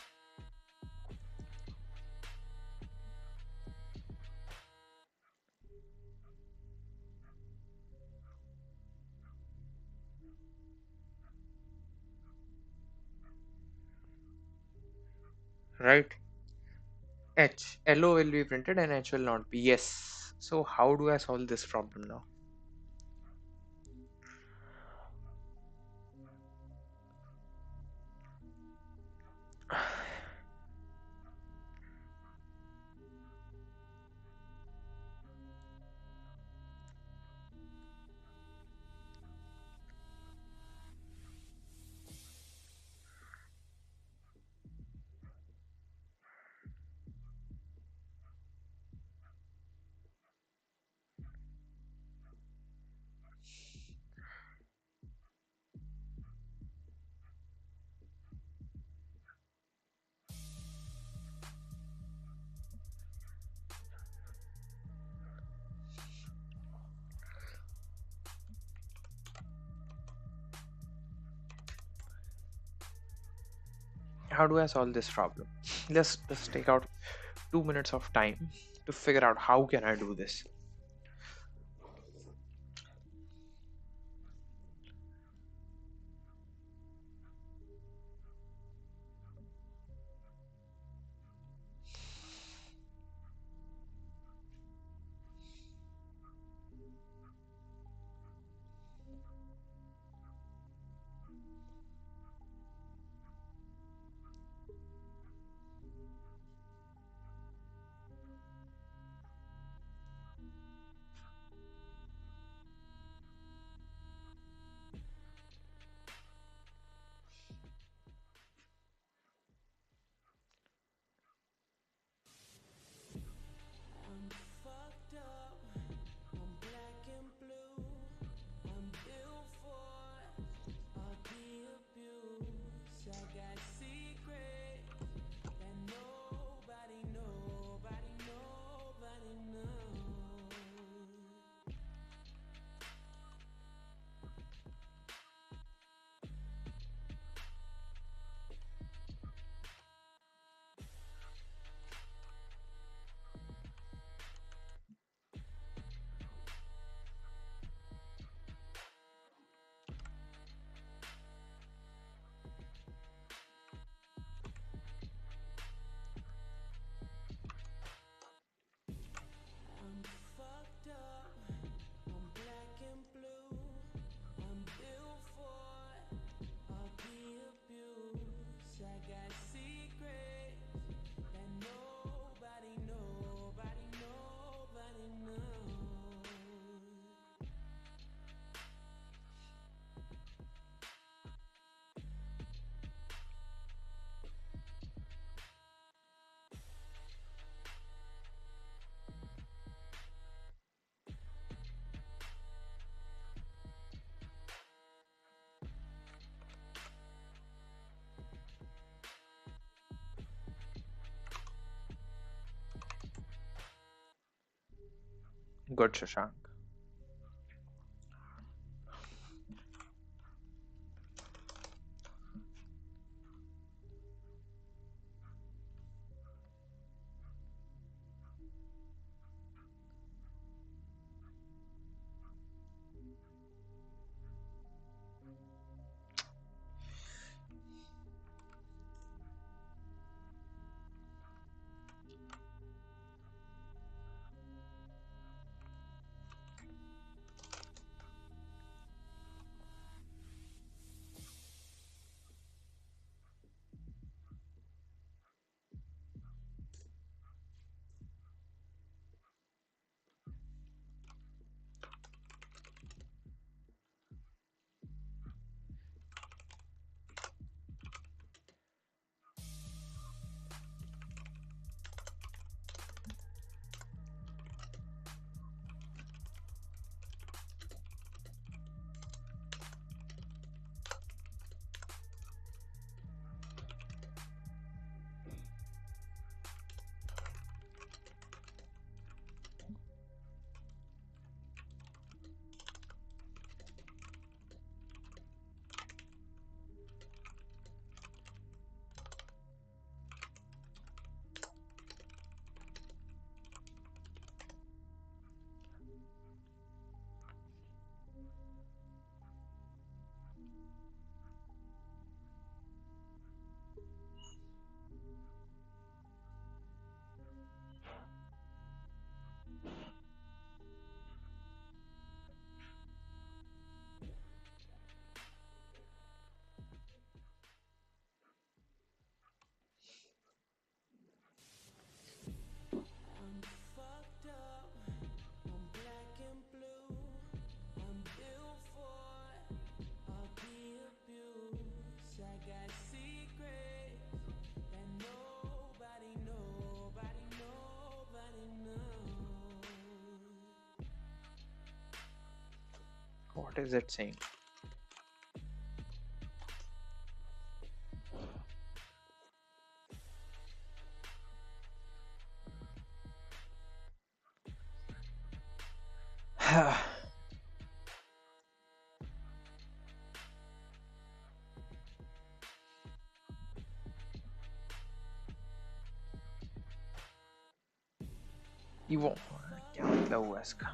Right? LO will be printed and H will not be. Yes. So how do I solve this problem now? How do I solve this problem? Let's take out 2 minutes of time to figure out how can I do this. Good, Shashank. What is it saying? वो क्या मतलब हुआ इसका?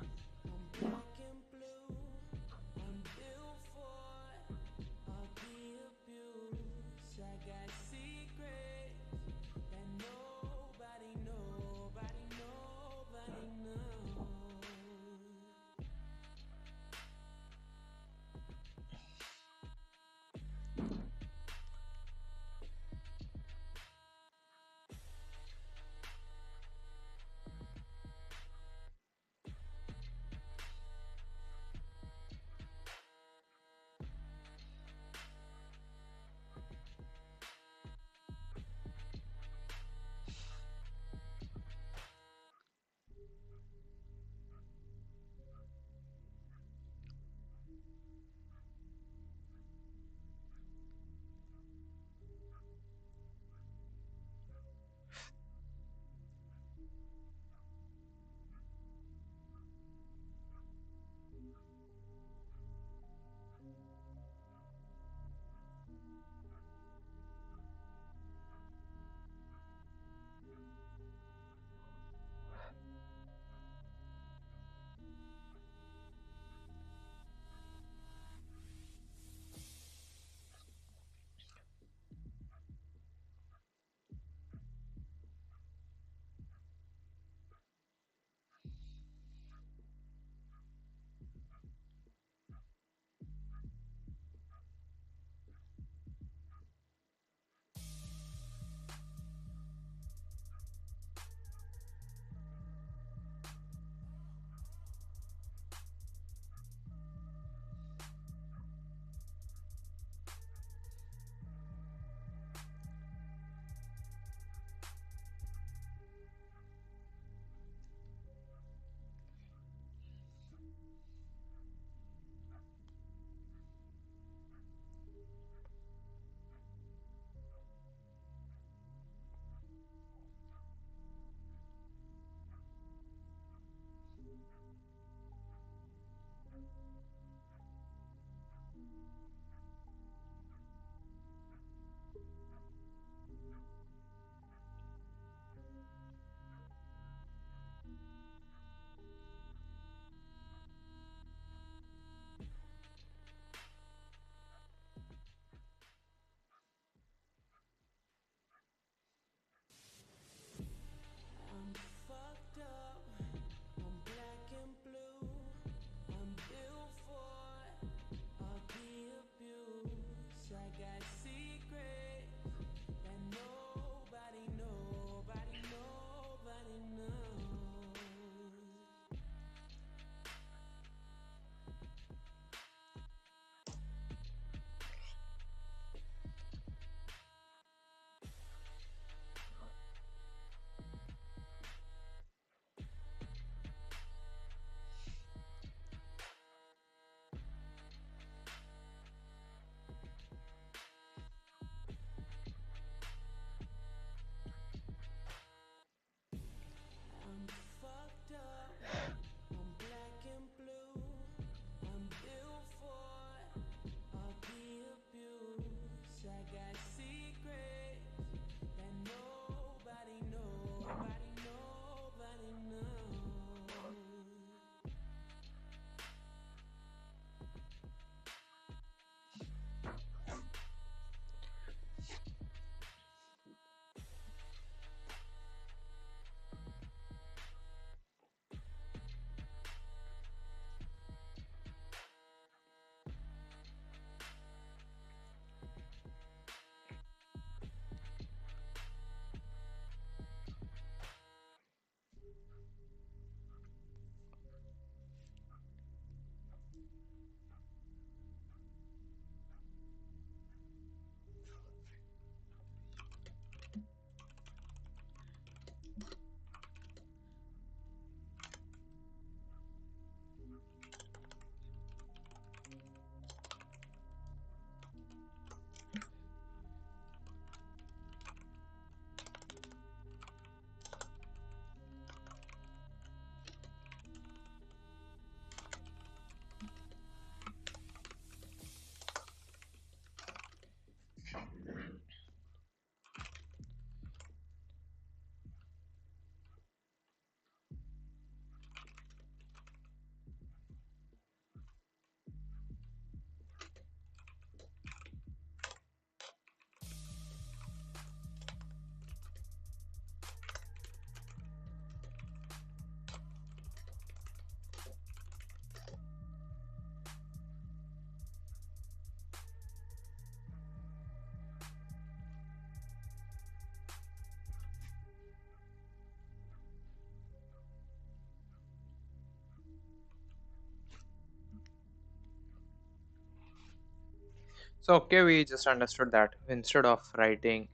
So okay, we just understood that instead of writing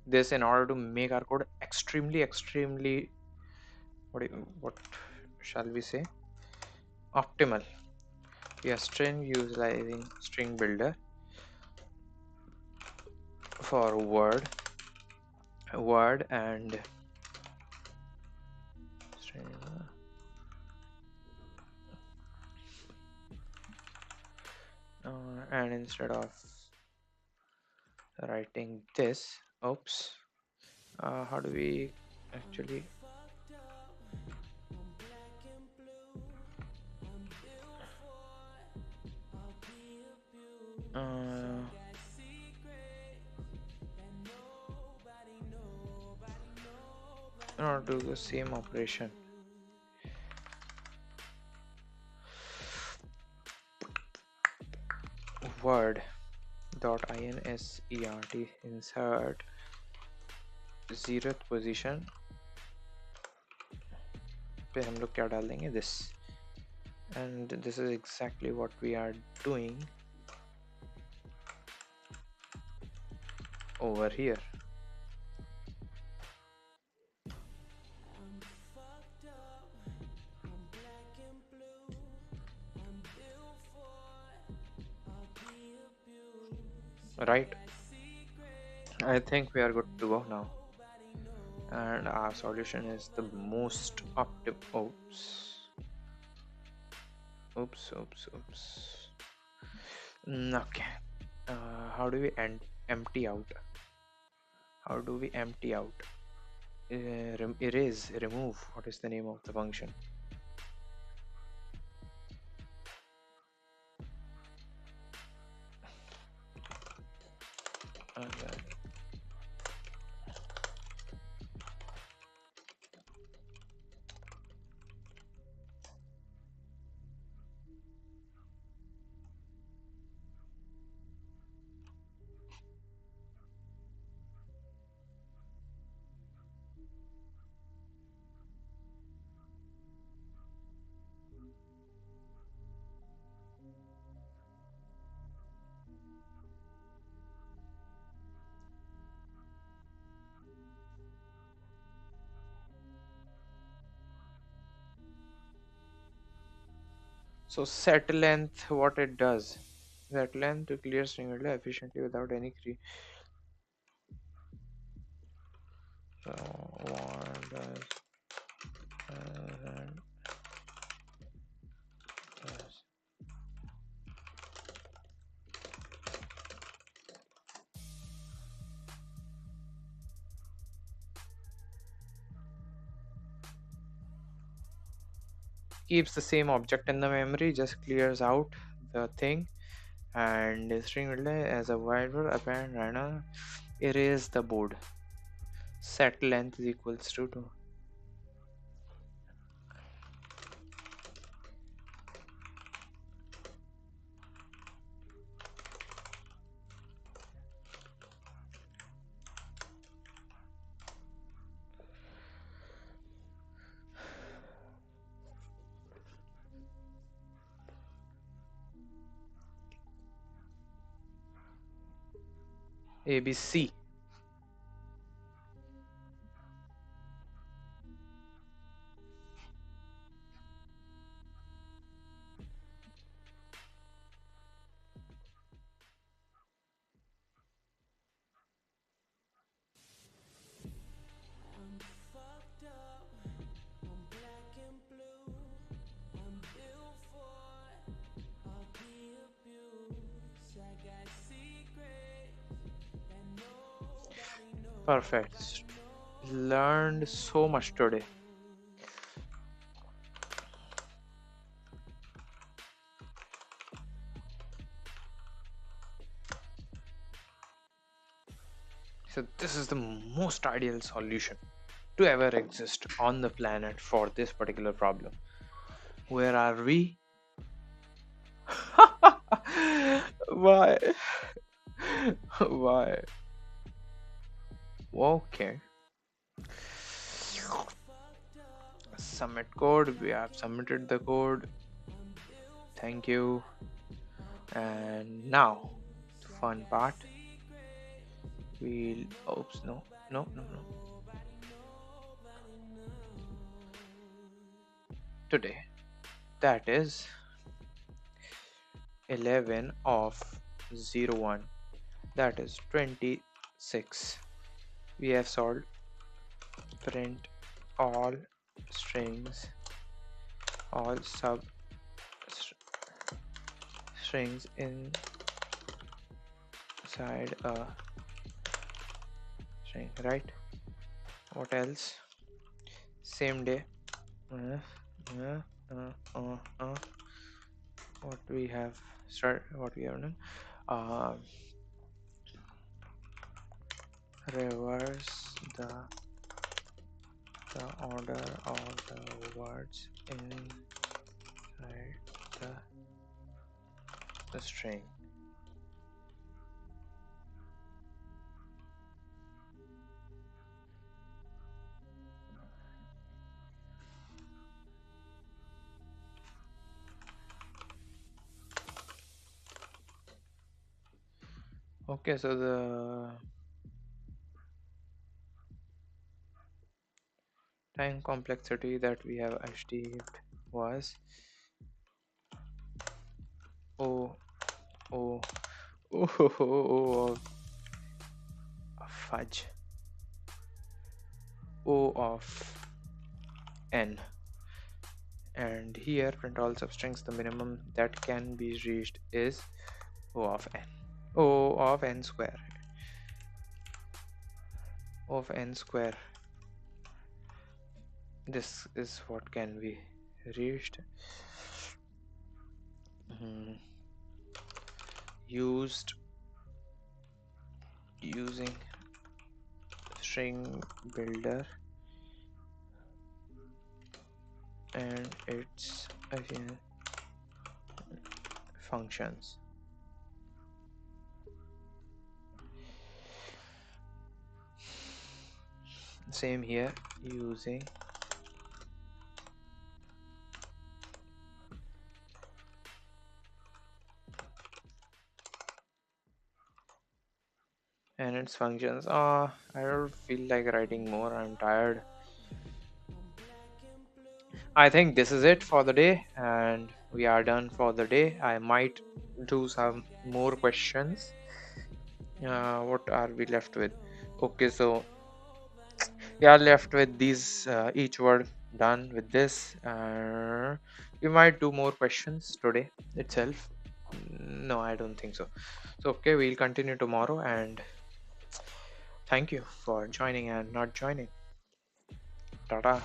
this, in order to make our code extremely what shall we say, optimal, we are string utilizing string builder for word and string, and instead of writing this, oops, how do we actually uh, in order to do the same operation, word dot insert insert 0th position पे हम लोग क्या डाल देंगे this, and this is exactly what we are doing over here. Right, I think we are good to go now, and our solution is the most oops. Okay, how do we empty out, how do we empty out, erase, remove, what is the name of the function? uh, So set length, what it does, set length to clear string efficiently without any so what does and does. Keeps the same object in the memory, just clears out the thing, and string as a writer append runner erase the board. Set length is equals to 2. ABC. Perfect. Learned so much today. So this is the most ideal solution to ever exist on the planet for this particular problem. Where are we? Why? Why? Okay. Submit code. We have submitted the code. Thank you. And now, fun part. We'll oops, no, no, no, no. Today, that is 11 of 01, that is 26. We have solved print all strings, all sub strings inside a string, right? What else? Same day. uh, uh, uh, uh, uh. What we have what we have done, uh, reverse the order of the words inside the string. Okay, so the time complexity that we have achieved was O O O of fudge, O of n, and here print all substrings. The minimum that can be reached is O of n. O of n square. O of n square. This is what can be reached. Used using string builder and its again functions. Same here, using and its functions. I don't feel like writing more, I'm tired. I think this is it for the day, and we are done for the day. I might do some more questions. What are we left with? Okay, so we are left with these, each word done with this. We might do more questions today itself. No, I don't think so. So okay, we'll continue tomorrow, and thank you for joining and not joining. Tata.